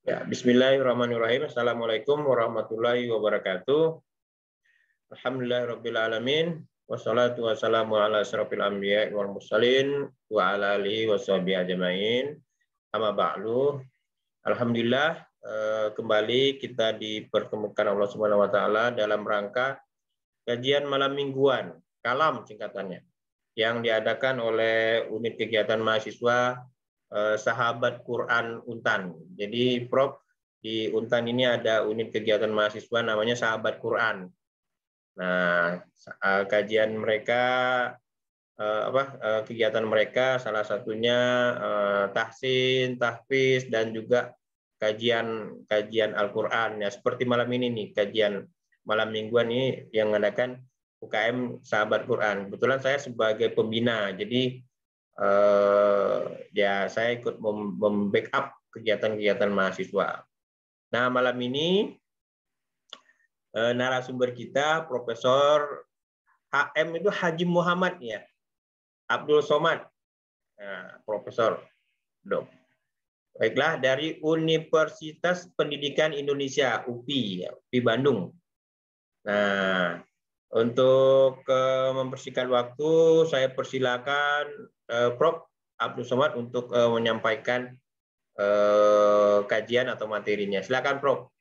Ya, bismillahirrahmanirrahim. Assalamualaikum warahmatullahi wabarakatuh. Alhamdulillahirabbil alamin. Wassalatu wassalamu ala asyrofil anbiya wal mursalin wa ala alihi washabihi ajmain. Amma ba'du. Alhamdulillah, kembali kita dipertemukan Allah Subhanahu wa taala dalam rangka kajian malam mingguan, kalam singkatannya, yang diadakan oleh unit kegiatan mahasiswa Sahabat Quran Untan. Jadi Prof, di Untan ini ada unit kegiatan mahasiswa namanya Sahabat Quran. Nah, kajian mereka kegiatan mereka salah satunya tahsin, tahfiz, dan juga kajian Al-Qur'an. Ya, seperti malam ini nih, kajian malam mingguan ini yang mengadakan UKM Sahabat Quran. Kebetulan saya sebagai pembina, jadi ya saya ikut membackup kegiatan-kegiatan mahasiswa. Nah, malam ini narasumber kita Profesor HM itu Haji Muhammad ya, Abdul Somad, Profesor Dok. Baiklah, dari Universitas Pendidikan Indonesia UPI, UPI Bandung. Nah, untuk mempersingkat waktu, saya persilakan Prof. Abdul Somad untuk menyampaikan kajian atau materinya. Silakan, Prof.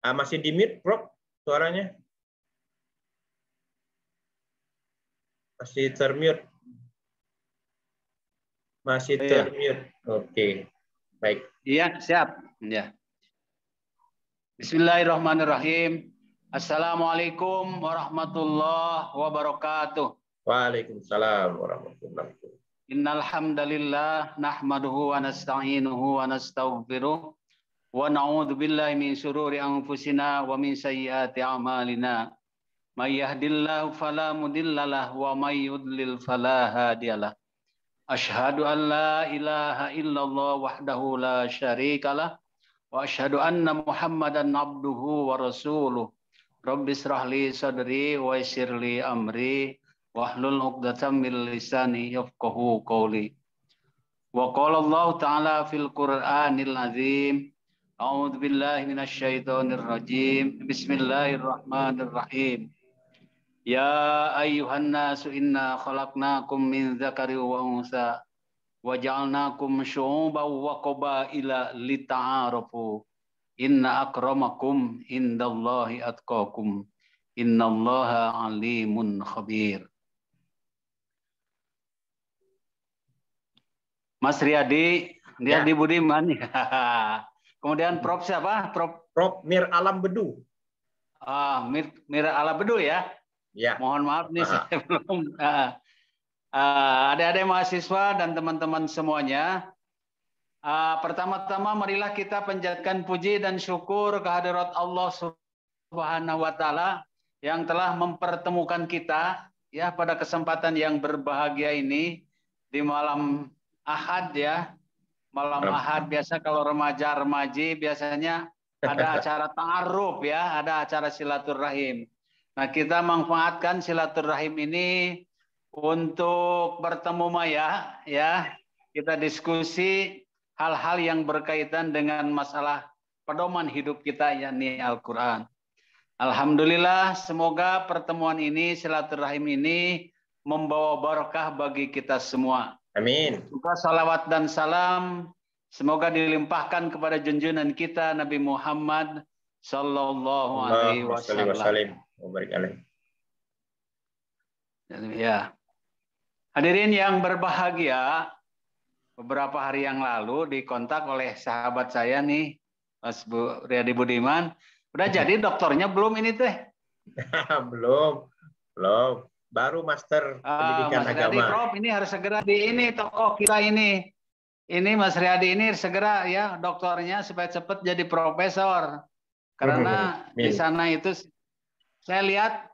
Masih di mute, Prof, suaranya? Masih termute. Masih termute. Oke. Baik. Iya, siap. Ya. Bismillahirrahmanirrahim. Assalamualaikum warahmatullahi wabarakatuh. Waalaikumsalam warahmatullahi wabarakatuh. Innal hamdalillah nahmaduhu wa nasta'inuhu wa nastaghfiruh wa na'udzu billahi min syururi anfusina wa min sayyiati a'malina. May yahdihillahu fala mudhillalah wa may yudlil fala hadiyalah. Asyhadu an la ilaha illallah wahdahu la syarikalah wa asyhadu anna Muhammadan abduhu wa rasuluh. Rabbi israh li sadri wa yassir li amri wahlul 'uqdatam min lisani yafqahu qawli. Wa qala Allah ta'ala fil Qur'anil azim. A'udzu billahi minasy syaithanir rajim. Bismillahirrahmanirrahim. Ya ayyuhan nasu inna khalaqnakum min dzakari wa unsa wa ja'alnakum syu'uban wa qabaila lita'arafu. Inna akramakum indallahi atqakum. Innallaha alimun khabir. Mas Riyadi, dia di Budiman. Kemudian Prof siapa? Prof Mir Alam Bedu. Mir Alam Bedu ya? Ya. Mohon maaf nih saya belum. Adik-adik mahasiswa dan teman-teman semuanya. Pertama-tama marilah kita panjatkan puji dan syukur kehadirat Allah Subhanahu wa taala yang telah mempertemukan kita ya pada kesempatan yang berbahagia ini di malam Ahad ya. Malam Ahad biasa kalau remaja-remaji biasanya ada acara ta'aruf ya, ada acara silaturahim. Nah, kita manfaatkan silaturahim ini untuk bertemu maya ya. Kita diskusi hal-hal yang berkaitan dengan masalah pedoman hidup kita yakni Al-Qur'an. Alhamdulillah, semoga pertemuan ini, silaturahim ini membawa berkah bagi kita semua. Amin. Juga salawat dan salam semoga dilimpahkan kepada junjungan kita Nabi Muhammad sallallahu alaihi wasallam. Ya. Hadirin yang berbahagia, beberapa hari yang lalu dikontak oleh sahabat saya nih, Mas Riyadi Budiman. Udah jadi doktornya belum ini teh? Belum. Baru master pendidikan Mas agama. Riyadi, Prof, ini harus segera di ini tokoh kita ini. Ini Mas Riyadi ini segera ya doktornya supaya cepat jadi profesor. Karena di sana itu saya lihat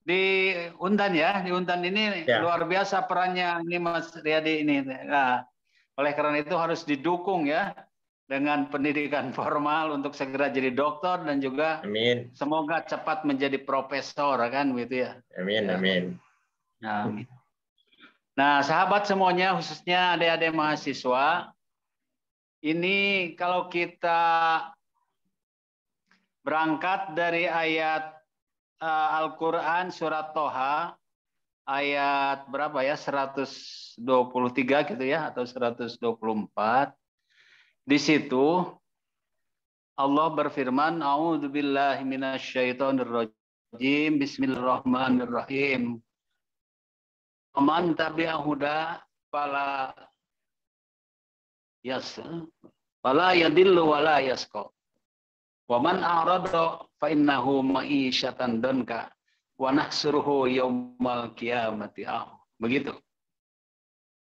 di Untan ya, di Untan ini luar biasa perannya ini Mas Riyadi ini. Nah, oleh karena itu harus didukung ya dengan pendidikan formal untuk segera jadi dokter dan juga semoga cepat menjadi profesor kan gitu ya. Amin. Nah, Nah, sahabat semuanya, khususnya adik-adik mahasiswa, ini kalau kita berangkat dari ayat Al-Quran surat Toha, ayat berapa ya, 123 gitu ya, atau 124. Di situ Allah berfirman, A'udzubillahi minasyaitonirrajim, Bismillahirrahmanirrahim. Man tabi'a huda fala yadillu wala yasqa. Wa man a'rada fa innahu ma'isyatan danka wa nahsuruhu yaumal qiyamati. Begitu.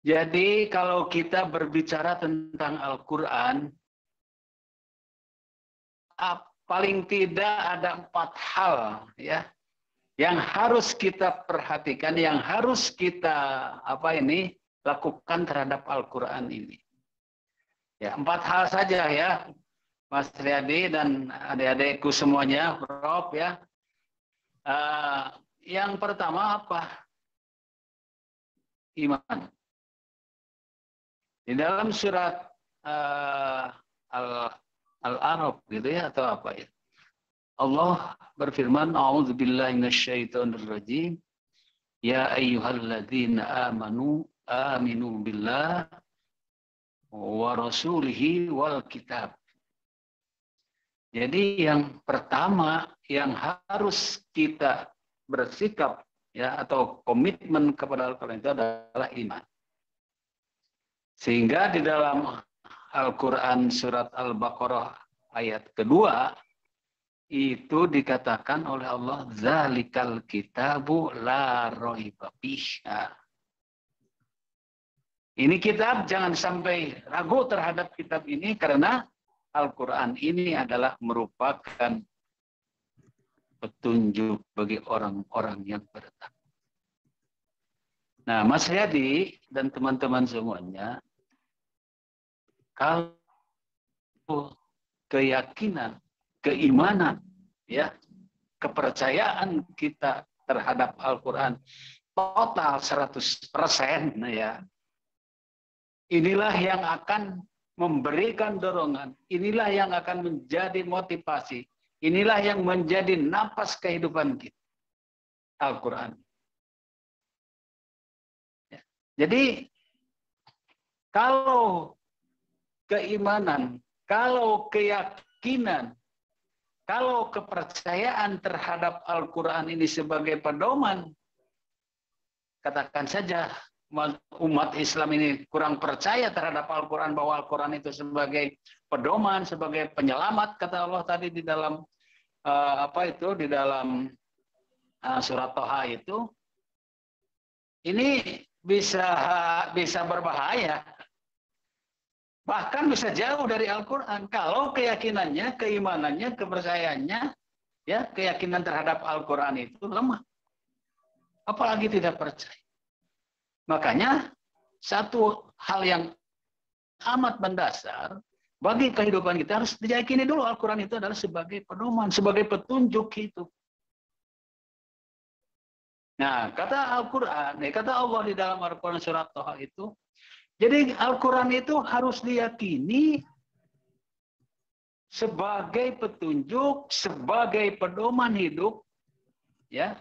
Jadi kalau kita berbicara tentang Al-Qur'an, paling tidak ada 4 hal ya yang harus kita perhatikan, yang harus kita lakukan terhadap Al-Quran ini. Ya, 4 hal saja ya, Mas Riyadi dan adik-adikku semuanya, Prof ya. Yang pertama apa? Iman. Di dalam surat Al-A'raf gitu ya, atau apa ya? Allah berfirman, A'udzubillahi minasyaitonirrajim. Ya ayyuhalladzina amanu aminu billah wa rasulihi wal kitab. Jadi yang pertama yang harus kita bersikap ya atau komitmen kepada Al-Qur'an itu adalah iman. Sehingga di dalam Al-Qur'an surat Al-Baqarah ayat kedua itu dikatakan oleh Allah, zalikal kitabu la raiba fiha. Ini kitab, jangan sampai ragu terhadap kitab ini, karena Al-Quran ini adalah merupakan petunjuk bagi orang-orang yang bertakwa. Nah, Mas Riyadi dan teman-teman semuanya, kalau keyakinan, keimanan, ya, kepercayaan kita terhadap Al-Quran total 100% ya, inilah yang akan memberikan dorongan, inilah yang akan menjadi motivasi, inilah yang menjadi napas kehidupan kita, Al-Quran. Ya. Jadi kalau keimanan, kalau keyakinan, kalau kepercayaan terhadap Al-Quran ini sebagai pedoman, katakan saja umat Islam ini kurang percaya terhadap Al-Quran, bahwa Al-Quran itu sebagai pedoman, sebagai penyelamat, kata Allah tadi di dalam di dalam surat Toha itu, ini bisa berbahaya. Bahkan bisa jauh dari Al-Quran kalau keyakinannya, keimanannya, kepercayaannya, ya, keyakinan terhadap Al-Quran itu lemah. Apalagi tidak percaya. Makanya satu hal yang amat mendasar bagi kehidupan kita, harus diyakini dulu Al-Quran itu adalah sebagai pedoman, sebagai petunjuk hidup. Nah, kata Al-Quran, kata Allah di dalam Al-Quran surat Toha itu, jadi Al-Quran itu harus diyakini sebagai petunjuk, sebagai pedoman hidup, ya.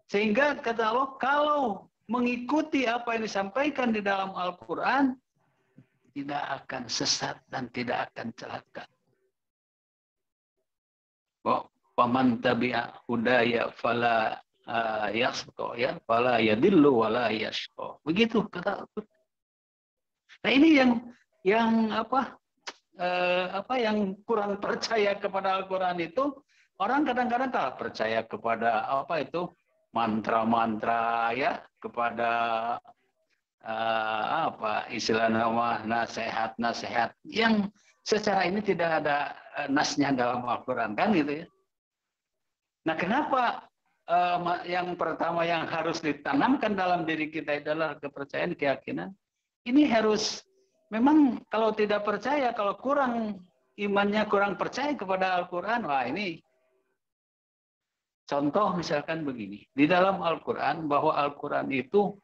Sehingga kata Allah, kalau mengikuti apa yang disampaikan di dalam Al-Quran, tidak akan sesat dan tidak akan celaka. Waman tabi'a hudaya fala yasqa, ya, fala yadillu wala yasqa. Begitu kata Al-Quran. Nah, ini yang kurang percaya kepada Al-Quran itu, orang kadang-kadang tak percaya kepada mantra-mantra, ya, kepada istilah nama nasihat yang secara ini tidak ada nasnya dalam Al-Quran, kan gitu ya. Nah, kenapa yang pertama yang harus ditanamkan dalam diri kita adalah kepercayaan, keyakinan. Ini harus, memang kalau tidak percaya, kalau kurang imannya, kurang percaya kepada Al-Quran, wah ini Contoh misalkan begini, di dalam Al-Quran bahwa Al-Quran itu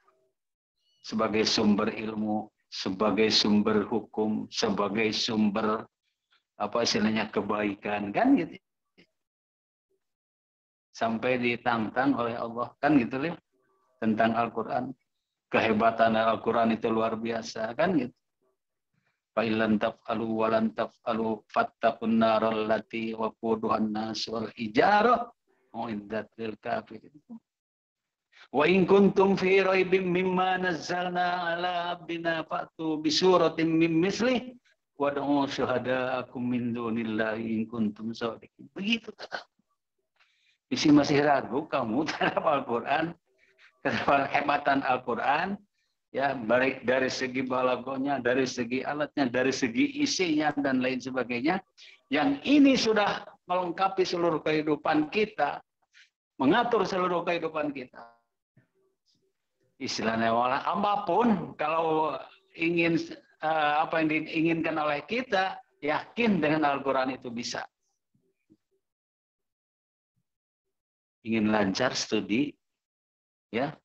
sebagai sumber ilmu, sebagai sumber hukum, sebagai sumber apa istilahnya kebaikan, kan gitu. Sampai ditantang oleh Allah, kan gitu ya, tentang Al-Quran. Kehebatan Al-Quran itu luar biasa, kan gitu. Fa'ilan taf'alu walan taf'alu fattaqun naral lati waquduhan nas wal hijarah uiddat lil kafirin. Wa in kuntum fi raibim mimma nazzalna ala abdina fa'tu bi suratin min mislih wad'u syuhada'akum min dunillahi in kuntum shadiqin. Begitu kata. Isi masih ragu kamu terhadap Al-Quran, terhadap kehebatan Al-Quran, ya baik dari segi balagonya, dari segi alatnya, dari segi isinya dan lain sebagainya. Yang ini sudah melengkapi seluruh kehidupan kita, mengatur seluruh kehidupan kita. Istilahnya apapun, kalau ingin apa yang diinginkan oleh kita, yakin dengan Al-Quran itu bisa. Ingin lancar studi, ya,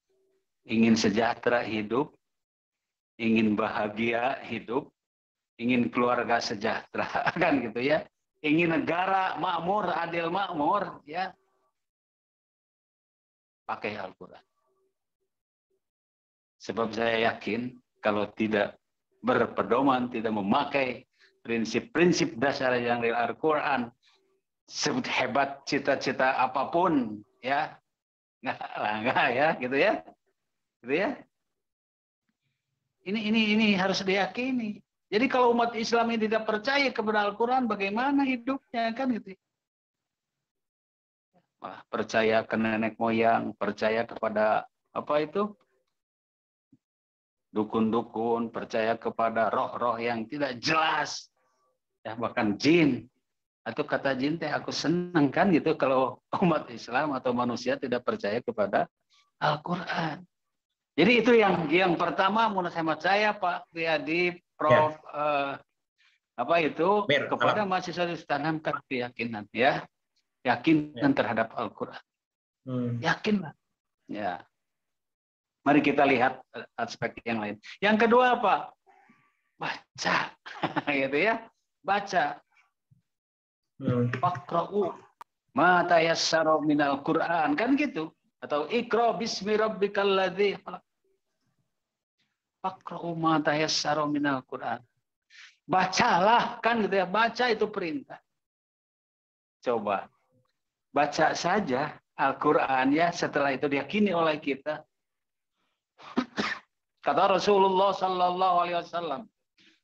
ingin sejahtera hidup, ingin bahagia hidup, ingin keluarga sejahtera, kan gitu ya. Ingin negara makmur, adil makmur, ya. Pakai Al-Quran. Sebab saya yakin kalau tidak berpedoman, tidak memakai prinsip-prinsip dasar yang dari Al-Quran, sehebat cita-cita apapun, ya, enggak ya, gitu ya. Gitu ya. Ini harus diyakini. Jadi kalau umat Islam ini tidak percaya kepada Al-Quran, bagaimana hidupnya, kan gitu. Malah percaya ke nenek moyang, percaya kepada apa itu? Dukun-dukun, percaya kepada roh-roh yang tidak jelas. Ya, bahkan jin. Atau kata jin teh aku senang kan gitu kalau umat Islam atau manusia tidak percaya kepada Al-Quran. Jadi itu yang pertama menurut hemat saya Pak Riyadi, Prof. Ya. Apa itu kepada mahasiswa ditanamkan keyakinan, ya, yakinan terhadap Al-Quran. Yakinlah. Ya. Mari kita lihat aspek yang lain. Yang kedua apa? Baca, gitu ya. Baca. Faqra'u ma tayassara minal Qur'an, kan gitu. Atau Iqra bismi rabbikal ladzi khalaq. Faqra'u ma tayassara minal Qur'an. Bacalah, kan gitu ya. Baca itu perintah. Coba baca saja Al-Qur'an, ya, setelah itu diyakini oleh kita. Kata Rasulullah sallallahu alaihi wasallam,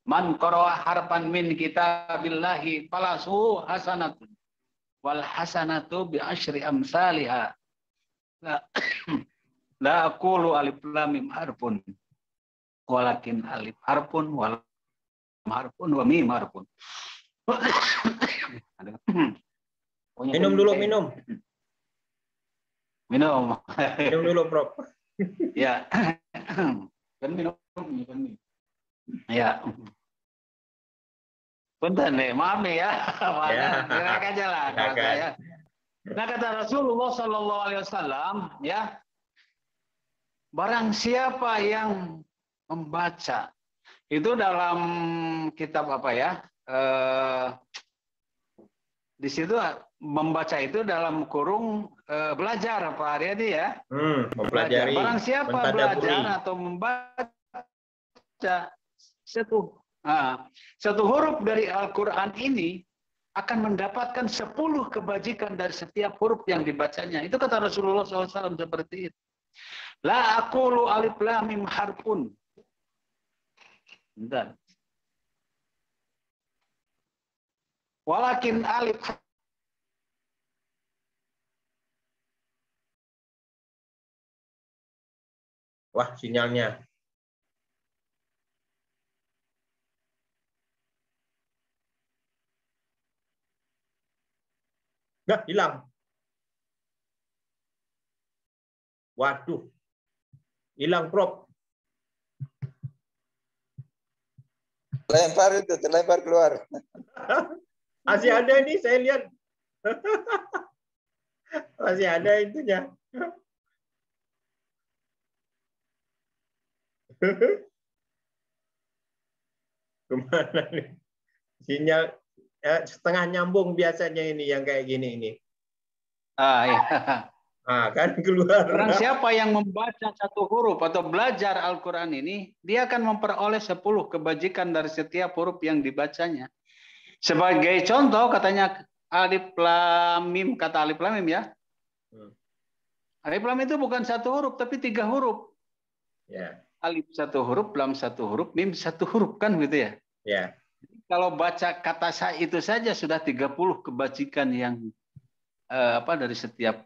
man qara'a harfan min kitabillahi falahu hasanatun wal hasanatu bi asyri amsalihha. La aqulu alif lam mim harfun walakin alif harfun wal harfun wa mim harfun. Minum dulu, minum. Minum. Minum dulu, Prof. Ya. Kan minum. Ya. Bentar nih, maaf nih ya. Silakan aja lah. Ya. Nah, kata Rasulullah Sallallahu Alaihi Wasallam, ya, barang siapa yang membaca itu dalam kitab apa ya? Di situ membaca itu dalam kurung belajar, Pak Aryadi, ya. Mempelajari. Barang siapa belajar atau membaca satu huruf dari Al-Quran ini akan mendapatkan 10 kebajikan dari setiap huruf yang dibacanya. Itu kata Rasulullah SAW seperti itu. La aqulu alif lam mim harfun. Bentar. Walakin alif. Wah, sinyalnya. Dah, hilang. Waduh. Hilang, Prof. Lempar itu, terlempar keluar. Masih ada ini, saya lihat. Masih ada itunya. Kemana nih? Sinyal setengah nyambung biasanya ini yang kayak gini ini. Iya. Kan keluar. Barang siapa yang membaca satu huruf atau belajar Al-Quran ini, dia akan memperoleh 10 kebajikan dari setiap huruf yang dibacanya. Sebagai contoh, katanya alif lam mim, kata alif lam mim ya. Alif lam itu bukan satu huruf, tapi 3 huruf. Ya. Alif satu huruf, lam satu huruf, mim satu huruf, kan gitu ya. Ya. Kalau baca kata sa itu saja sudah 30 kebajikan yang dari setiap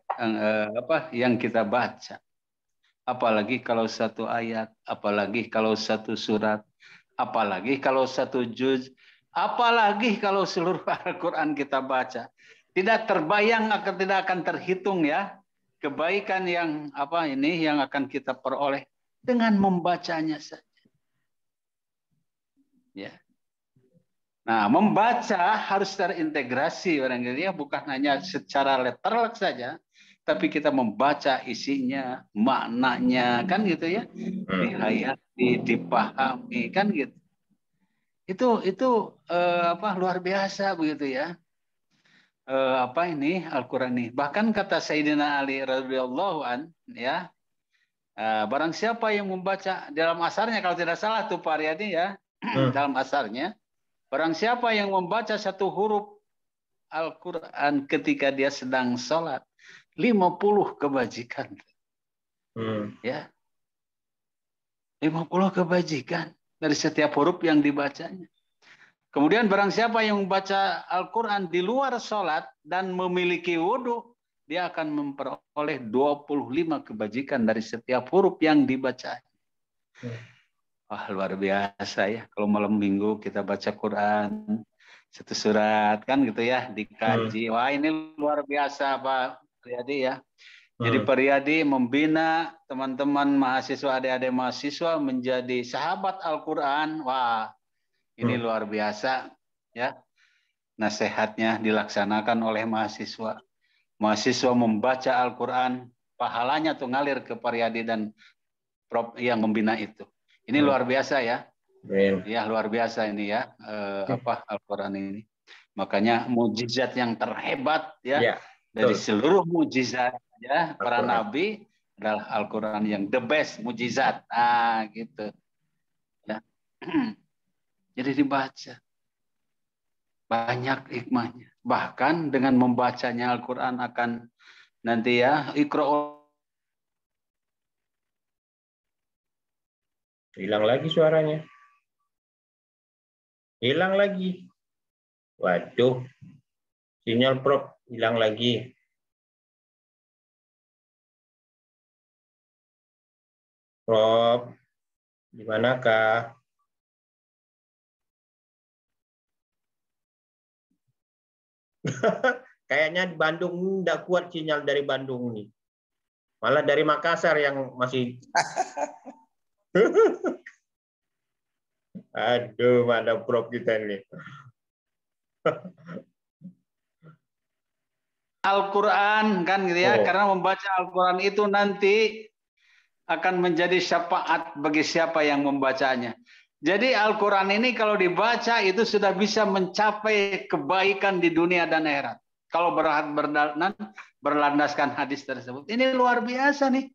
yang kita baca. Apalagi kalau satu ayat, apalagi kalau satu surat, apalagi kalau satu juz, apalagi kalau seluruh Al-Quran kita baca. Tidak terbayang, tidak akan terhitung ya kebaikan yang yang akan kita peroleh dengan membacanya saja. Ya. Nah, membaca harus terintegrasi barangkali ya, bukan hanya secara letterlek saja, tapi kita membaca isinya, maknanya, kan gitu ya, dihayati, dipahami, kan gitu. Itu luar biasa begitu ya. Al-Quran ini. Bahkan kata Sayyidina Ali radhiyallahu an, ya, barang siapa yang membaca dalam asarnya, kalau tidak salah tuh Pak Riyadi ya, dalam asarnya, barang siapa yang membaca satu huruf Al-Quran ketika dia sedang sholat, 50 kebajikan. Ya. 50 kebajikan dari setiap huruf yang dibacanya. Kemudian barang siapa yang membaca Al-Quran di luar sholat dan memiliki wudhu, dia akan memperoleh 25 kebajikan dari setiap huruf yang dibaca. Wah, luar biasa ya. Kalau malam minggu kita baca Quran, satu surat kan gitu ya, dikaji. Wah, ini luar biasa Pak Riyadi ya. Jadi Pak Riyadi membina teman-teman mahasiswa, adik-adik mahasiswa menjadi sahabat Al-Quran. Wah, ini luar biasa ya. Nasihatnya dilaksanakan oleh mahasiswa. Mahasiswa membaca Al-Quran, pahalanya tuh ngalir ke Pak Riyadi dan Prof yang membina itu. Ini luar biasa ya. Ya, luar biasa ini ya, Al-Quran ini. Makanya mujizat yang terhebat ya, dari seluruh mujizat ya para nabi adalah Al-Quran yang the best mujizat. Gitu. Ya. Jadi dibaca. Banyak hikmahnya. Bahkan dengan membacanya Al-Quran akan nanti ya, hilang lagi suaranya. Hilang lagi. Waduh. Sinyal Prof hilang lagi. Prof, dimanakah? Kayaknya di Bandung tidak kuat sinyal dari Bandung nih. Malah dari Makassar yang masih. Aduh, mana Prof kita ini. Al-Quran kan gitu ya, karena membaca Al-Quran itu nanti akan menjadi syafaat bagi siapa yang membacanya. Jadi Al-Quran ini kalau dibaca itu sudah bisa mencapai kebaikan di dunia dan akhirat. Kalau berlandaskan hadis tersebut. Ini luar biasa nih.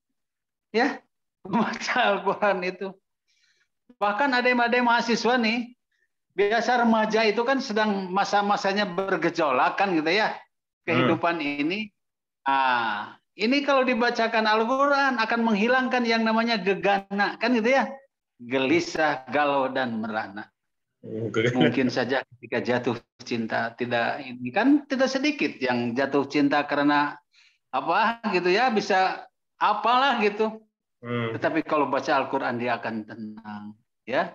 Ya, membaca Al-Quran itu. Bahkan adik-adik mahasiswa nih, biasa remaja itu kan sedang masa-masanya bergejolak kan gitu ya. Kehidupan ini. Ini kalau dibacakan Al-Quran akan menghilangkan yang namanya gegana. Kan gitu ya. Gelisah, galau, dan merana. Mungkin saja ketika jatuh cinta ini kan tidak sedikit yang jatuh cinta karena gitu ya, bisa apalah gitu. Tetapi kalau baca Al-Quran dia akan tenang ya.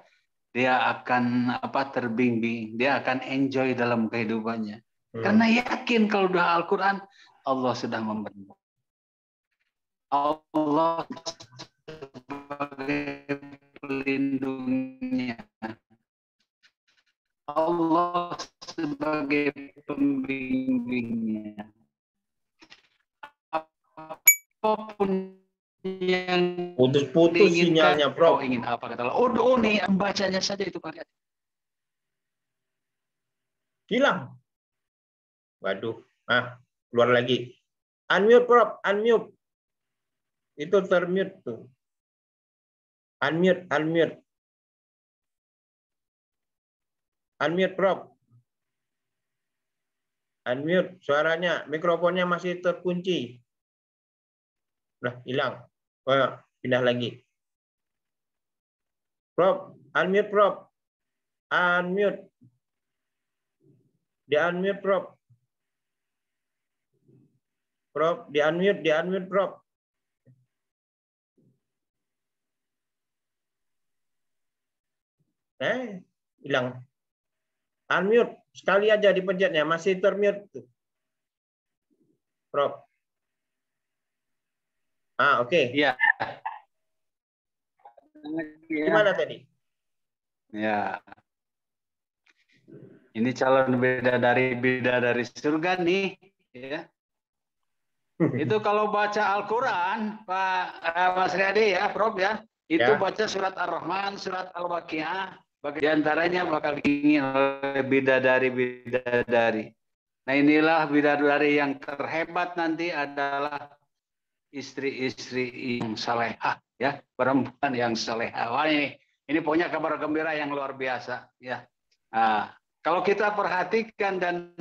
Dia akan terbimbing, dia akan enjoy dalam kehidupannya. Karena yakin kalau udah Al-Quran Allah sudah memberi. Allah sebagai pelindungnya. Allah sebagai pembimbingnya. putus diinginkan. sinyalnya, Kau Prof. ingin apa kata Allah? Oh nih, bacanya saja itu kalian. Hilang. Waduh. Ah, keluar lagi. Unmute, Prof. Unmute. Itu termute tuh. Unmute, unmute. Unmute, Prof. Unmute suaranya, mikrofonnya masih terkunci. Udah hilang. Oh, pindah lagi. Prof, unmute, Prof. Unmute. Di unmute, Prof. Prof, di unmute, Prof. Hilang. Unmute, sekali aja dipencetnya, masih termute. Prof. Ah, oke. Iya. Gimana tadi? Ya. Ini calon bidadari surga nih, ya. Itu kalau baca Al-Qur'an, Pak Mas Riyadi ya, Prof ya, itu Ya. baca surat Ar-Rahman, surat Al-Waqiah, di antaranya bakal diingin oleh bidadari-bidadari. Nah, inilah bidadari yang terhebat nanti adalah istri-istri yang salehah, ya, perempuan yang salehah. Wah, ini punya kabar gembira yang luar biasa, ya. Nah, kalau kita perhatikan dan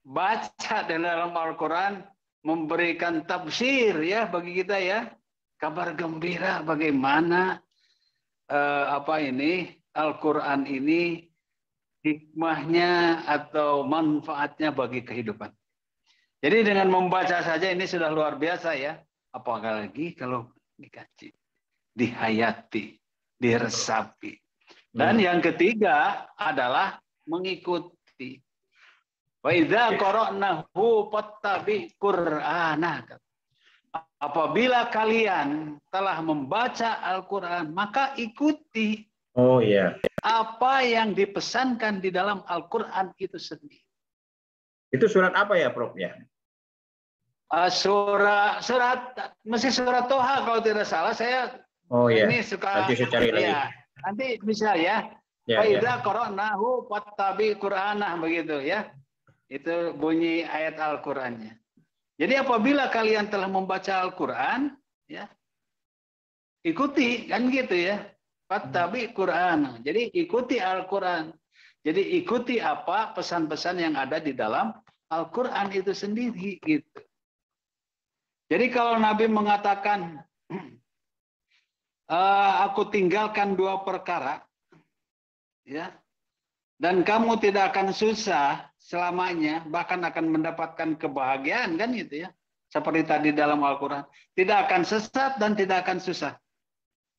baca dalam Al-Quran, memberikan tafsir ya bagi kita ya, kabar gembira bagaimana Al-Quran ini hikmahnya atau manfaatnya bagi kehidupan. Jadi dengan membaca saja ini sudah luar biasa ya. Apalagi kalau dikaji, dihayati, diresapi. Dan yang ketiga adalah mengikuti. Wa idza qara'nahu fattabi Qur'ana. Apabila kalian telah membaca Al-Qur'an, maka ikuti. Oh iya. Apa yang dipesankan di dalam Al-Qur'an itu sendiri. Itu surat apa ya, Prof ya? Surat mesti surat Toha kalau tidak salah. Saya ini suka nanti saya cari lagi. Nanti bisa ya. Fa idza qara'nahu fattabi Qur'ana begitu ya. Itu bunyi ayat Al-Qur'annya. Jadi apabila kalian telah membaca Al-Qur'an ya, ikuti kan gitu ya. Fattabi Qur'ana. Jadi ikuti Al-Qur'an. Jadi ikuti apa pesan-pesan yang ada di dalam Al-Qur'an itu sendiri gitu. Jadi kalau Nabi mengatakan aku tinggalkan 2 perkara ya, dan kamu tidak akan susah selamanya, bahkan akan mendapatkan kebahagiaan kan gitu ya. Seperti tadi dalam Al-Qur'an, tidak akan sesat dan tidak akan susah.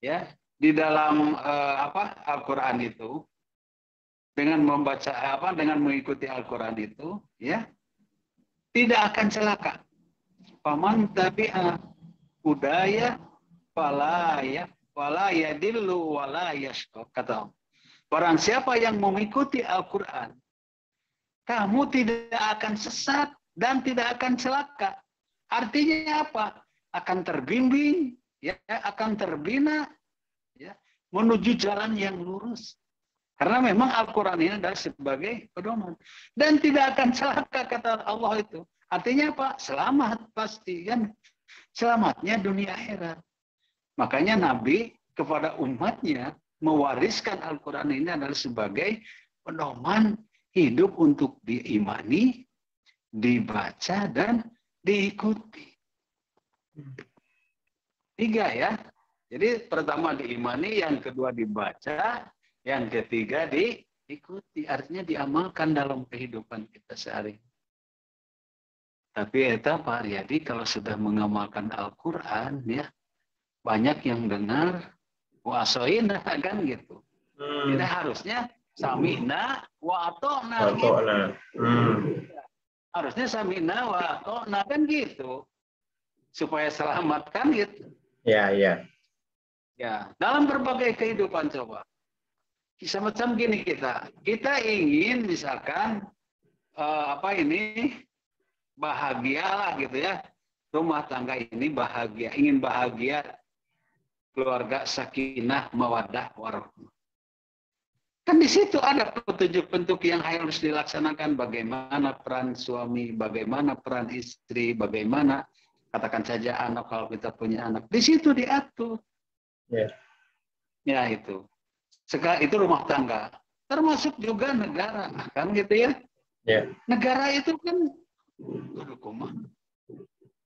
Ya, di dalam Al-Qur'an itu dengan membaca dengan mengikuti Al-Qur'an itu ya, tidak akan celaka. Paman tabi'a hudaya fala yadillu wala yashqa, kata barang siapa yang mengikuti Al-Qur'an, kamu tidak akan sesat dan tidak akan celaka. Artinya apa? Akan terbimbing, ya, akan terbina, ya, menuju jalan yang lurus. Karena memang Al-Qur'an ini adalah sebagai pedoman dan tidak akan celaka, kata Allah itu. Artinya apa? Selamat pasti kan. Selamatnya dunia akhirat. Makanya Nabi kepada umatnya mewariskan Al-Quran ini adalah sebagai pedoman hidup untuk diimani, dibaca, dan diikuti. 3 ya. Jadi pertama diimani, yang kedua dibaca, yang ketiga diikuti. Artinya diamalkan dalam kehidupan kita sehari. Tapi Pak Riyadi kalau sudah mengamalkan Al-Quran ya, banyak yang dengar wa'asoina kan gitu. Jadi harusnya sami'na wa ata'na gitu. Harusnya sami'na wa ata'na kan gitu. Supaya selamat kan gitu. Ya, ya. Ya, dalam berbagai kehidupan coba. Semacam gini kita ingin misalkan bahagialah gitu ya, rumah tangga ini bahagia, ingin bahagia keluarga sakinah, mawaddah, warahmah. Kan di situ ada petunjuk-petunjuk yang harus dilaksanakan, bagaimana peran suami, bagaimana peran istri, bagaimana katakan saja anak kalau kita punya anak. Di situ diatur. Ya. Ya itu. Sekarang itu rumah tangga. Termasuk juga negara, kan gitu ya. Ya. Negara itu kan,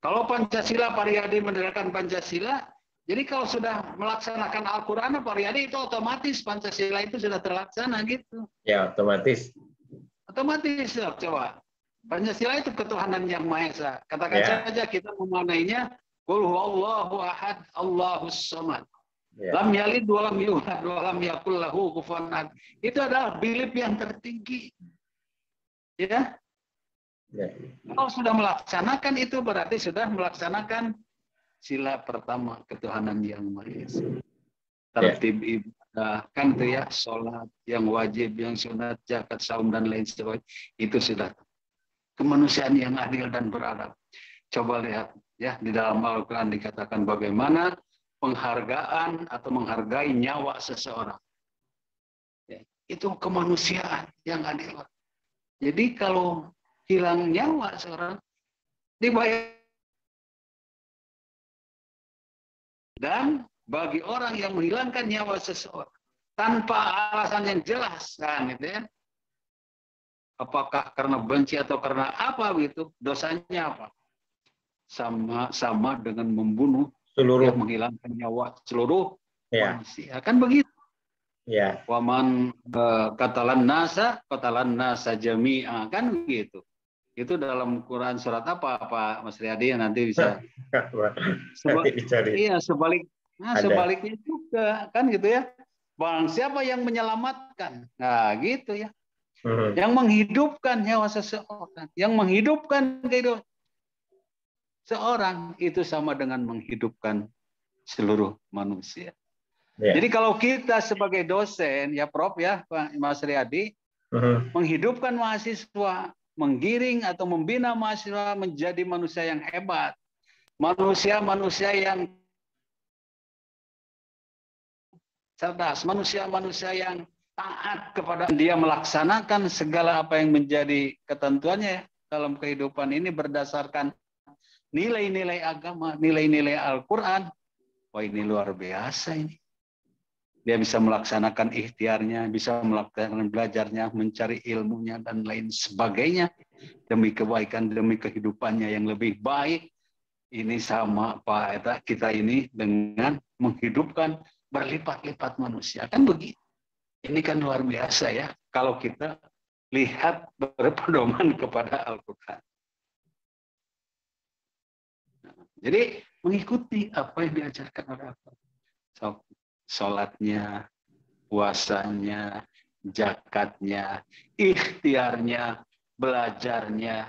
kalau Pancasila, Pak Riyadi menegakkan Pancasila, jadi kalau sudah melaksanakan Al-Quran, Pak Riyadi, itu otomatis Pancasila itu sudah terlaksana gitu. Ya, otomatis. Otomatis, coba. Pancasila itu ketuhanan yang Maha Esa. Katakan saja kita memaknainya, Qul huwallahu ahad, Allahus samad. Ya. Lam yalid wa lam yulad wa lam yakul lahu kufuwan ahad. Itu adalah belief yang tertinggi. Ya. Ya. Kalau sudah melaksanakan itu berarti sudah melaksanakan sila pertama ketuhanan yang Maha Esa. Tertib ibadah, kan itu ya, sholat yang wajib, yang sunat, zakat, saum dan lain sebagainya, itu sudah kemanusiaan yang adil dan beradab. Coba lihat ya, di dalam Al-Quran dikatakan bagaimana penghargaan atau menghargai nyawa seseorang. Ya, itu kemanusiaan yang adil. Jadi kalau hilang nyawa seorang, dibayar. Dan bagi orang yang menghilangkan nyawa seseorang tanpa alasan yang jelas, kan gitu ya, apakah karena benci atau karena apa gitu, dosanya apa? Sama dengan membunuh, seluruh, yang menghilangkan nyawa seluruh manusia, kan begitu? Ya. Waman qatalan nasa jami'a, kan gitu. Itu dalam Quran surat apa Pak Mas Riyadi, yang nanti bisa iya sebaliknya juga, kan gitu ya. Barang siapa yang menyelamatkan, nah gitu ya. Yang menghidupkan nyawa seseorang, yang menghidupkan kehidupan seorang, itu sama dengan menghidupkan seluruh manusia. Ya. Jadi kalau kita sebagai dosen ya Prof ya Pak Mas Riyadi, menghidupkan mahasiswa, menggiring atau membina mahasiswa menjadi manusia yang hebat, manusia-manusia yang cerdas, manusia-manusia yang taat kepada dia, melaksanakan segala apa yang menjadi ketentuannya dalam kehidupan ini berdasarkan nilai-nilai agama, nilai-nilai Al-Quran. Wah, ini luar biasa ini. Dia bisa melaksanakan ikhtiarnya, bisa melaksanakan belajarnya, mencari ilmunya, dan lain sebagainya. Demi kebaikan, demi kehidupannya yang lebih baik. Ini sama Pak Eta, kita ini dengan menghidupkan berlipat-lipat manusia. Kan begitu. Ini kan luar biasa ya. Kalau kita lihat berpedoman kepada Al-Quran. Jadi mengikuti apa yang diajarkan oleh Al-Quran. Sholatnya, puasanya, zakatnya, ikhtiarnya, belajarnya,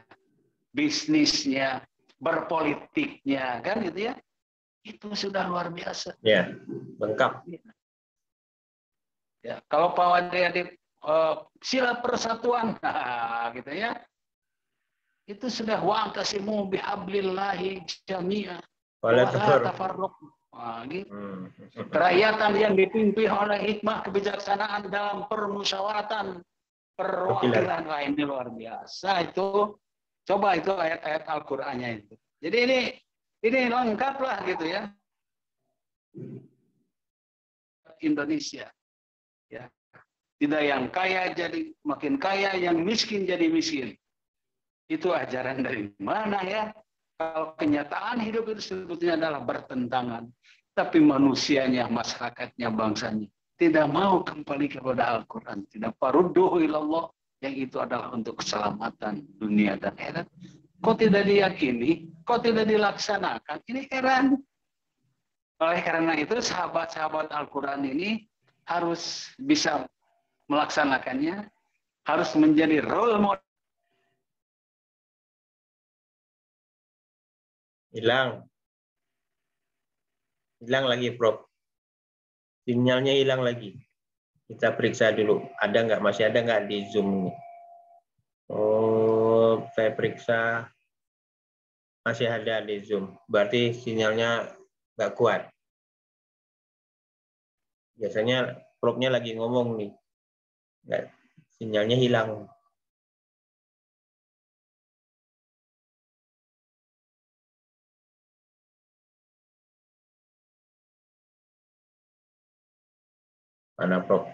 bisnisnya, berpolitiknya, kan gitu ya. Itu sudah luar biasa. Ya, lengkap. Ya, kalau Pak Wadi sila persatuan, nah, gitu ya. Itu sudah wa'tasimu bihablillahi jami'a wa la tafarraqu. Gitu. Kerakyatan yang dipimpin oleh hikmah kebijaksanaan dalam permusyawaratan perwakilan lain, ini luar biasa itu. Coba itu ayat-ayat Al-Qur'annya itu. Jadi ini lengkap lah gitu ya. Indonesia. Ya. Tidak yang kaya jadi makin kaya, yang miskin jadi miskin. Itu ajaran dari mana ya? Kalau kenyataan hidup itu sebetulnya adalah bertentangan. Tapi manusianya, masyarakatnya, bangsanya tidak mau kembali kepada Al-Quran. Tidak farudduhu ilallah, yang itu adalah untuk keselamatan dunia dan akhirat. Kok tidak diyakini? Kok tidak dilaksanakan? Ini heran. Oleh karena itu sahabat-sahabat Al-Quran ini harus bisa melaksanakannya, harus menjadi role model. Hilang lagi Prof. Sinyalnya hilang lagi. Kita periksa dulu. Ada nggak? Masih ada nggak di Zoom ini? Oh, saya periksa. Masih ada di Zoom. Berarti sinyalnya nggak kuat. Biasanya Propnya lagi ngomong nih. Nggak, sinyalnya hilang. Mana Prof?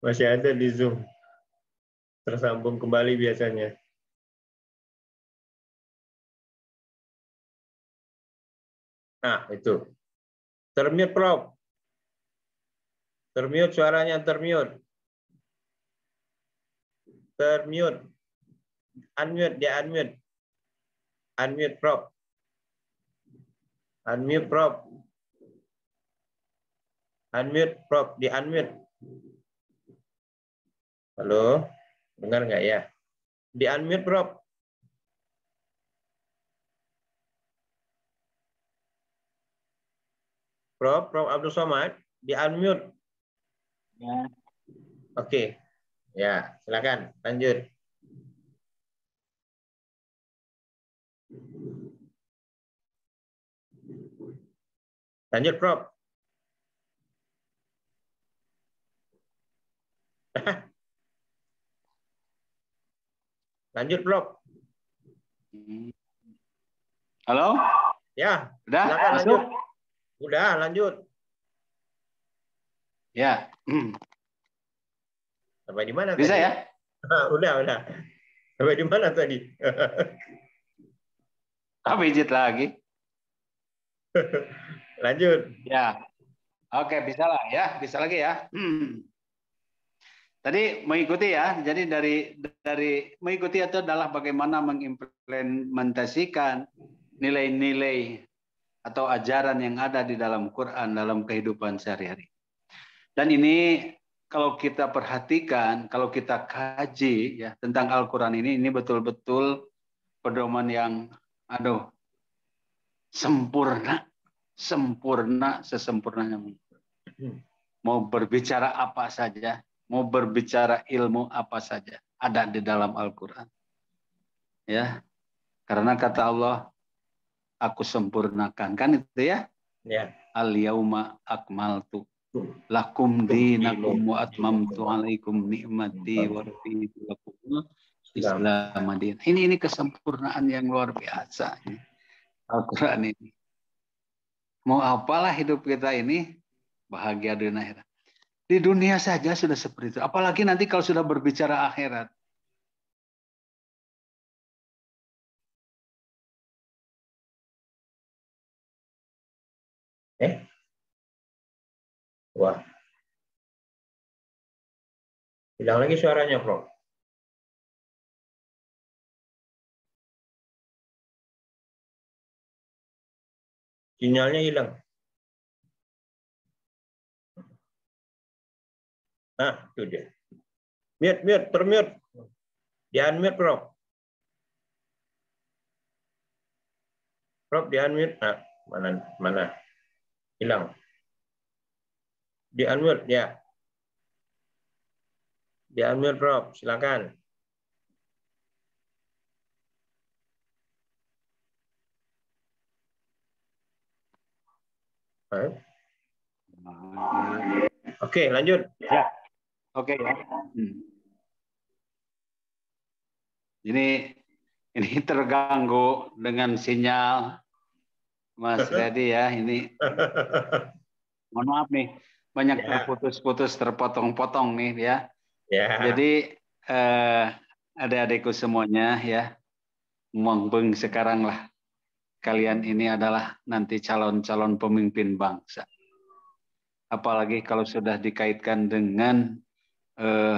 Masih ada di Zoom. Tersambung kembali biasanya. Nah, itu. Termute, Prof. Termute, suaranya termute. Termute. Unmute, dia unmute. Unmute, Prof. Unmute, Prof. Unmute, Prof. Di unmute. Halo, dengar nggak ya? Di unmute, Prof. Prof Abdul Somad, di unmute. Ya. Oke, ya silakan lanjut. Lanjut, Prof. Lanjut, Prof. Halo? Ya, Udah silakan masuk? lanjut. Udah, lanjut. Ya. Sampai di mana Bisa tadi? ya? Udah. Sampai di mana tadi? Pijit lagi. Lanjut. Ya. Oke, bisa lah ya. Bisa lagi ya. Tadi mengikuti ya. Jadi dari mengikuti itu adalah bagaimana mengimplementasikan nilai-nilai atau ajaran yang ada di dalam Quran dalam kehidupan sehari-hari. Dan ini kalau kita perhatikan, kalau kita kaji ya tentang Al-Quran ini betul-betul pedoman yang sempurna sesempurnanya. Mau berbicara apa saja, mau berbicara ilmu apa saja ada di dalam Al-Quran. Ya, karena kata Allah, aku sempurnakan, kan itu ya? Ya. Al-yauma akmaltu lakum dinakum wa atmamtu alaikum ni'mati wa raditu lakum Islam adin. Ini kesempurnaan yang luar biasa ini. Al-Quran ini. Mau apalah hidup kita ini bahagia dunia akhirat. Di dunia saja sudah seperti itu. Apalagi nanti kalau sudah berbicara akhirat. Wah. Hilang lagi suaranya, Prof. Sinyalnya hilang. Nah, itu dia. Mute, termute. Di unmute, Prof. Prof, di unmute. Nah, mana? Hilang. Di unmute, ya. Di unmute, Prof. Silakan. Oke, lanjut. Ya. Oke ya. Ini terganggu dengan sinyal Mas Redi ya. Ini mohon maaf nih, banyak terputus-putus, terpotong-potong nih ya. Jadi adik-adikku semuanya ya, mumpung sekarang lah kalian ini adalah nanti calon-calon pemimpin bangsa. Apalagi kalau sudah dikaitkan dengan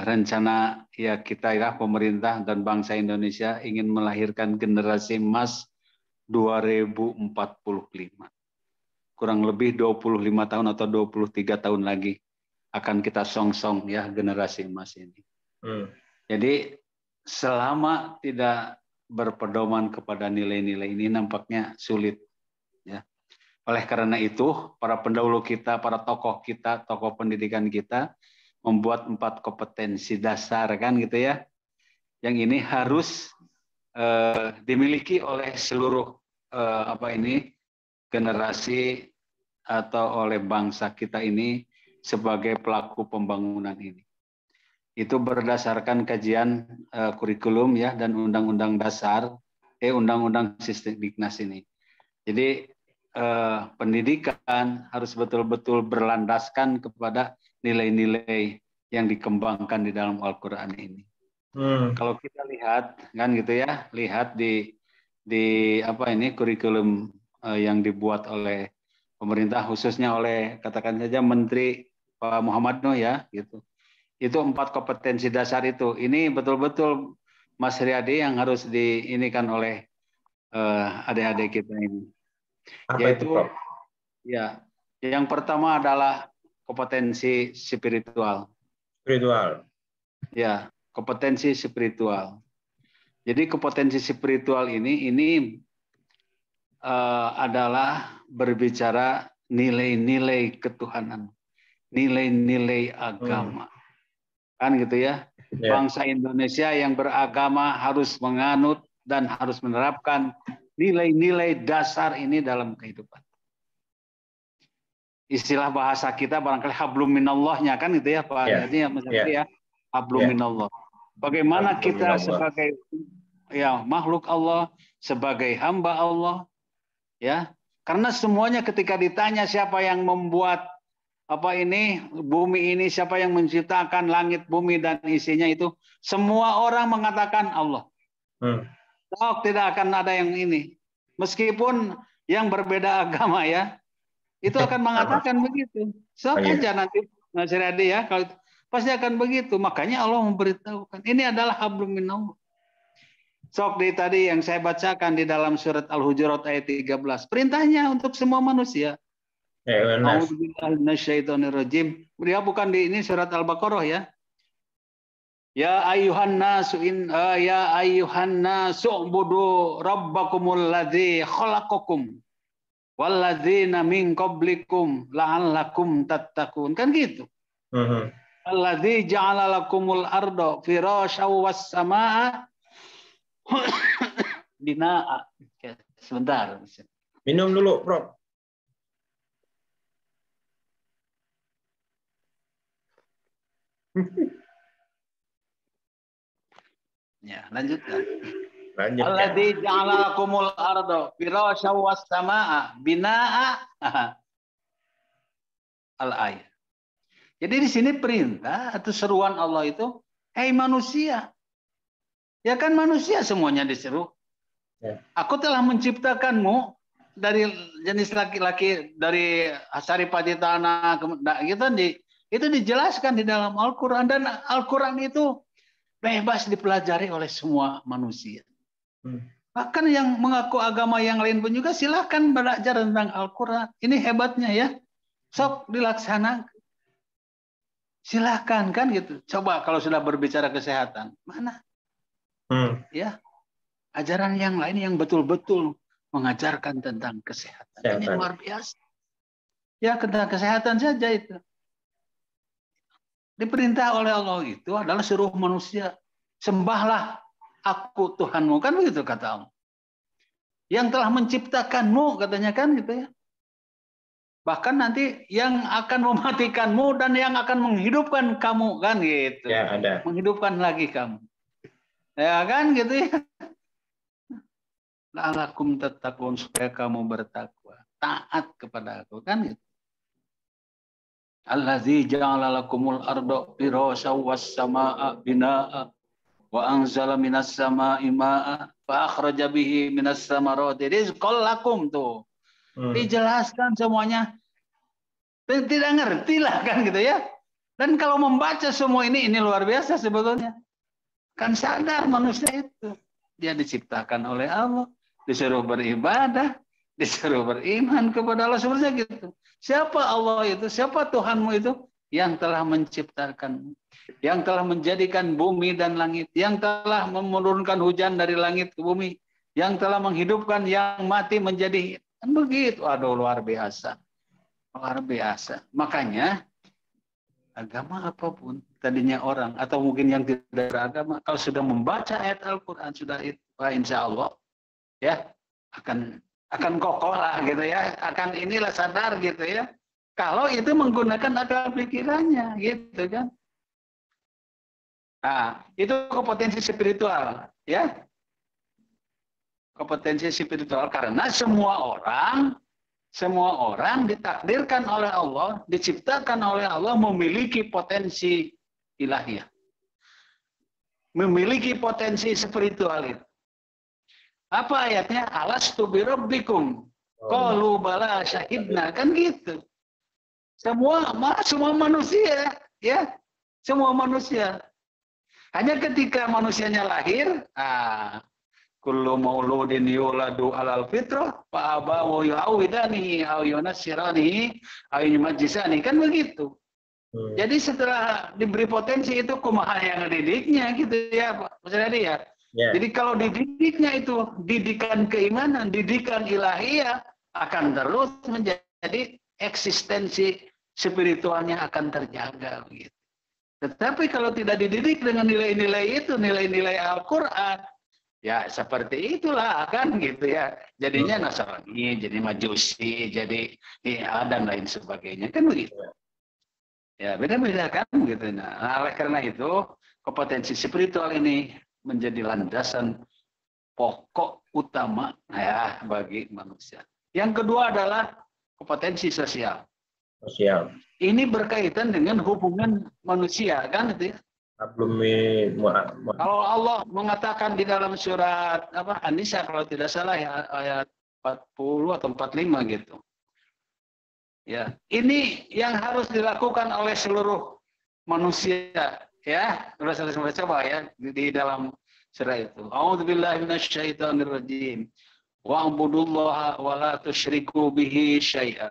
rencana ya kita ya pemerintah dan bangsa Indonesia ingin melahirkan generasi emas 2045. Kurang lebih 25 tahun atau 23 tahun lagi akan kita song-song ya generasi emas ini. Jadi selama tidak berpedoman kepada nilai-nilai ini nampaknya sulit ya. Oleh karena itu, para pendahulu kita, para tokoh kita, tokoh pendidikan kita membuat 4 kompetensi dasar kan gitu ya. Yang ini harus dimiliki oleh seluruh generasi atau oleh bangsa kita ini sebagai pelaku pembangunan ini. Itu berdasarkan kajian kurikulum ya dan undang-undang dasar, undang-undang sistem Diknas ini. Jadi pendidikan harus betul-betul berlandaskan kepada nilai-nilai yang dikembangkan di dalam Al-Quran ini. Kalau kita lihat kan gitu ya, lihat di kurikulum yang dibuat oleh pemerintah, khususnya oleh katakan saja Menteri Pak Muhammad Nuh ya gitu. Itu 4 kompetensi dasar itu. Ini betul-betul Mas Riyadi yang harus diinikan oleh adik-adik kita ini. Apa itu, Prof? Ya, yang pertama adalah kompetensi spiritual. Spiritual. Ya, kompetensi spiritual. Jadi kompetensi spiritual ini adalah berbicara nilai-nilai ketuhanan, nilai-nilai agama. Kan gitu ya. Bangsa Indonesia yang beragama harus menganut dan harus menerapkan nilai-nilai dasar ini dalam kehidupan. Istilah bahasa kita barangkali hablum minallahnya kan gitu ya Pak. Jadi ya hablum minallah. Bagaimana kita sebagai makhluk Allah, sebagai hamba Allah, ya, karena semuanya ketika ditanya siapa yang membuat bumi ini, siapa yang menciptakan langit, bumi dan isinya itu, semua orang mengatakan Allah. Tidak akan ada yang ini, meskipun yang berbeda agama ya, itu akan mengatakan begitu. Aja nanti Mas Riyadi ya, kalau pasti akan begitu. Makanya Allah memberitahukan ini adalah hablum minallah. Tadi yang saya bacakan di dalam surat Al-Hujurat ayat 13. Perintahnya untuk semua manusia. A'udzubillahiminasyaitonirrajim. Dia bukan di ini surat Al-Baqarah ya. Ya ayuhan nasu ubudu rabbakumul ladzi khalaqakum walladzina min qablikum la'allakum tattaqun. Kan gitu. Alladzi ja'ala lakumul arda firasyaw was samaa binaa. Sebentar. Minum dulu, Prof. Ya, lanjutkan. Alladzi ja'ala lakumul arda firasyaw was samaa binaa. Al-ayat. Jadi di sini perintah atau seruan Allah itu, "Hei manusia." Ya kan manusia semuanya diseru. Aku telah menciptakanmu dari jenis laki-laki, dari saripati tanah, itu dijelaskan di dalam Al-Quran, dan Al-Quran itu bebas dipelajari oleh semua manusia. Bahkan yang mengaku agama yang lain pun juga silahkan belajar tentang Al-Quran. Ini hebatnya ya. Sok dilaksanakan. Silahkan kan gitu. Coba kalau sudah berbicara kesehatan, mana? Ya, ajaran yang lain yang betul-betul mengajarkan tentang kesehatan. Ini luar biasa. Ya, tentang kesehatan saja itu. Diperintah oleh Allah itu adalah seluruh manusia. Sembahlah aku Tuhanmu. Kan begitu kata Allah. Yang telah menciptakanmu katanya kan gitu ya. Bahkan nanti yang akan mematikanmu dan yang akan menghidupkan kamu kan gitu. Ya, ada. Menghidupkan lagi kamu. Ya kan gitu ya. La'alakum tattaqun, supaya kamu bertakwa, taat kepada aku kan gitu. Allazi ja'ala lakumul arda firasyaw was samaa binaa wa anzala minas samaa'i maa'a fa akhraja bihi minas samarati rizqan lakum tuh. Dijelaskan semuanya. Tidak ngerti lah kan gitu ya. Dan kalau membaca semua ini luar biasa sebetulnya. Kan sadar manusia itu. Dia diciptakan oleh Allah. Disuruh beribadah. Disuruh beriman kepada Allah. Sebenarnya gitu. Siapa Allah itu? Siapa Tuhanmu itu? Yang telah menciptakanmu. Yang telah menjadikan bumi dan langit. Yang telah menurunkan hujan dari langit ke bumi. Yang telah menghidupkan yang mati menjadi. Kan begitu. Aduh luar biasa. Luar biasa. Makanya agama apapun tadinya orang atau mungkin yang tidak beragama, kalau sudah membaca ayat Al-Quran sudah itu, insya Allah ya akan akan kokoh lah gitu ya, akan inilah sadar gitu ya. Kalau itu menggunakan akal pikirannya gitu kan. Nah, itu kompetensi spiritual ya. Kompetensi spiritual karena semua orang ditakdirkan oleh Allah, diciptakan oleh Allah memiliki potensi ilahiyah. Memiliki potensi spiritual itu. Apa ayatnya? Alastu birabbikum. Qalu bala syahidna, kan gitu. Semua manusia ya. Semua manusia. Hanya ketika manusianya lahir, kullu mauludin yuladu alal fitrah fa abawu yu'awidani aw yunassirani aw yumajjisani, kan begitu. Jadi setelah diberi potensi itu kumaha yang ngedidiknya gitu ya Pak Ustaz ya. Jadi kalau didiknya itu didikan keimanan, didikan ilahiyah, akan terus menjadi eksistensi spiritualnya akan terjaga begitu. Tetapi kalau tidak dididik dengan nilai-nilai itu, nilai-nilai Al-Qur'an, ya seperti itulah kan gitu ya. Jadinya Nasrani, jadi Majusi, jadi ya, dan lain sebagainya kan begitu. Ya beda-beda kan gitu. Nah, oleh karena itu kompetensi spiritual ini menjadi landasan pokok utama ya bagi manusia. Yang kedua adalah kompetensi sosial. Ini berkaitan dengan hubungan manusia kan itu ya. Kalau Allah mengatakan di dalam surat An-Nisa kalau tidak salah ya ayat 40 atau 45 gitu. Ya, ini yang harus dilakukan oleh seluruh manusia ya. Coba ya di dalam surah itu. A'udzubillahi minasyaitonirrajim. Wa'budullaha wa la tusyriku bihi syai'a.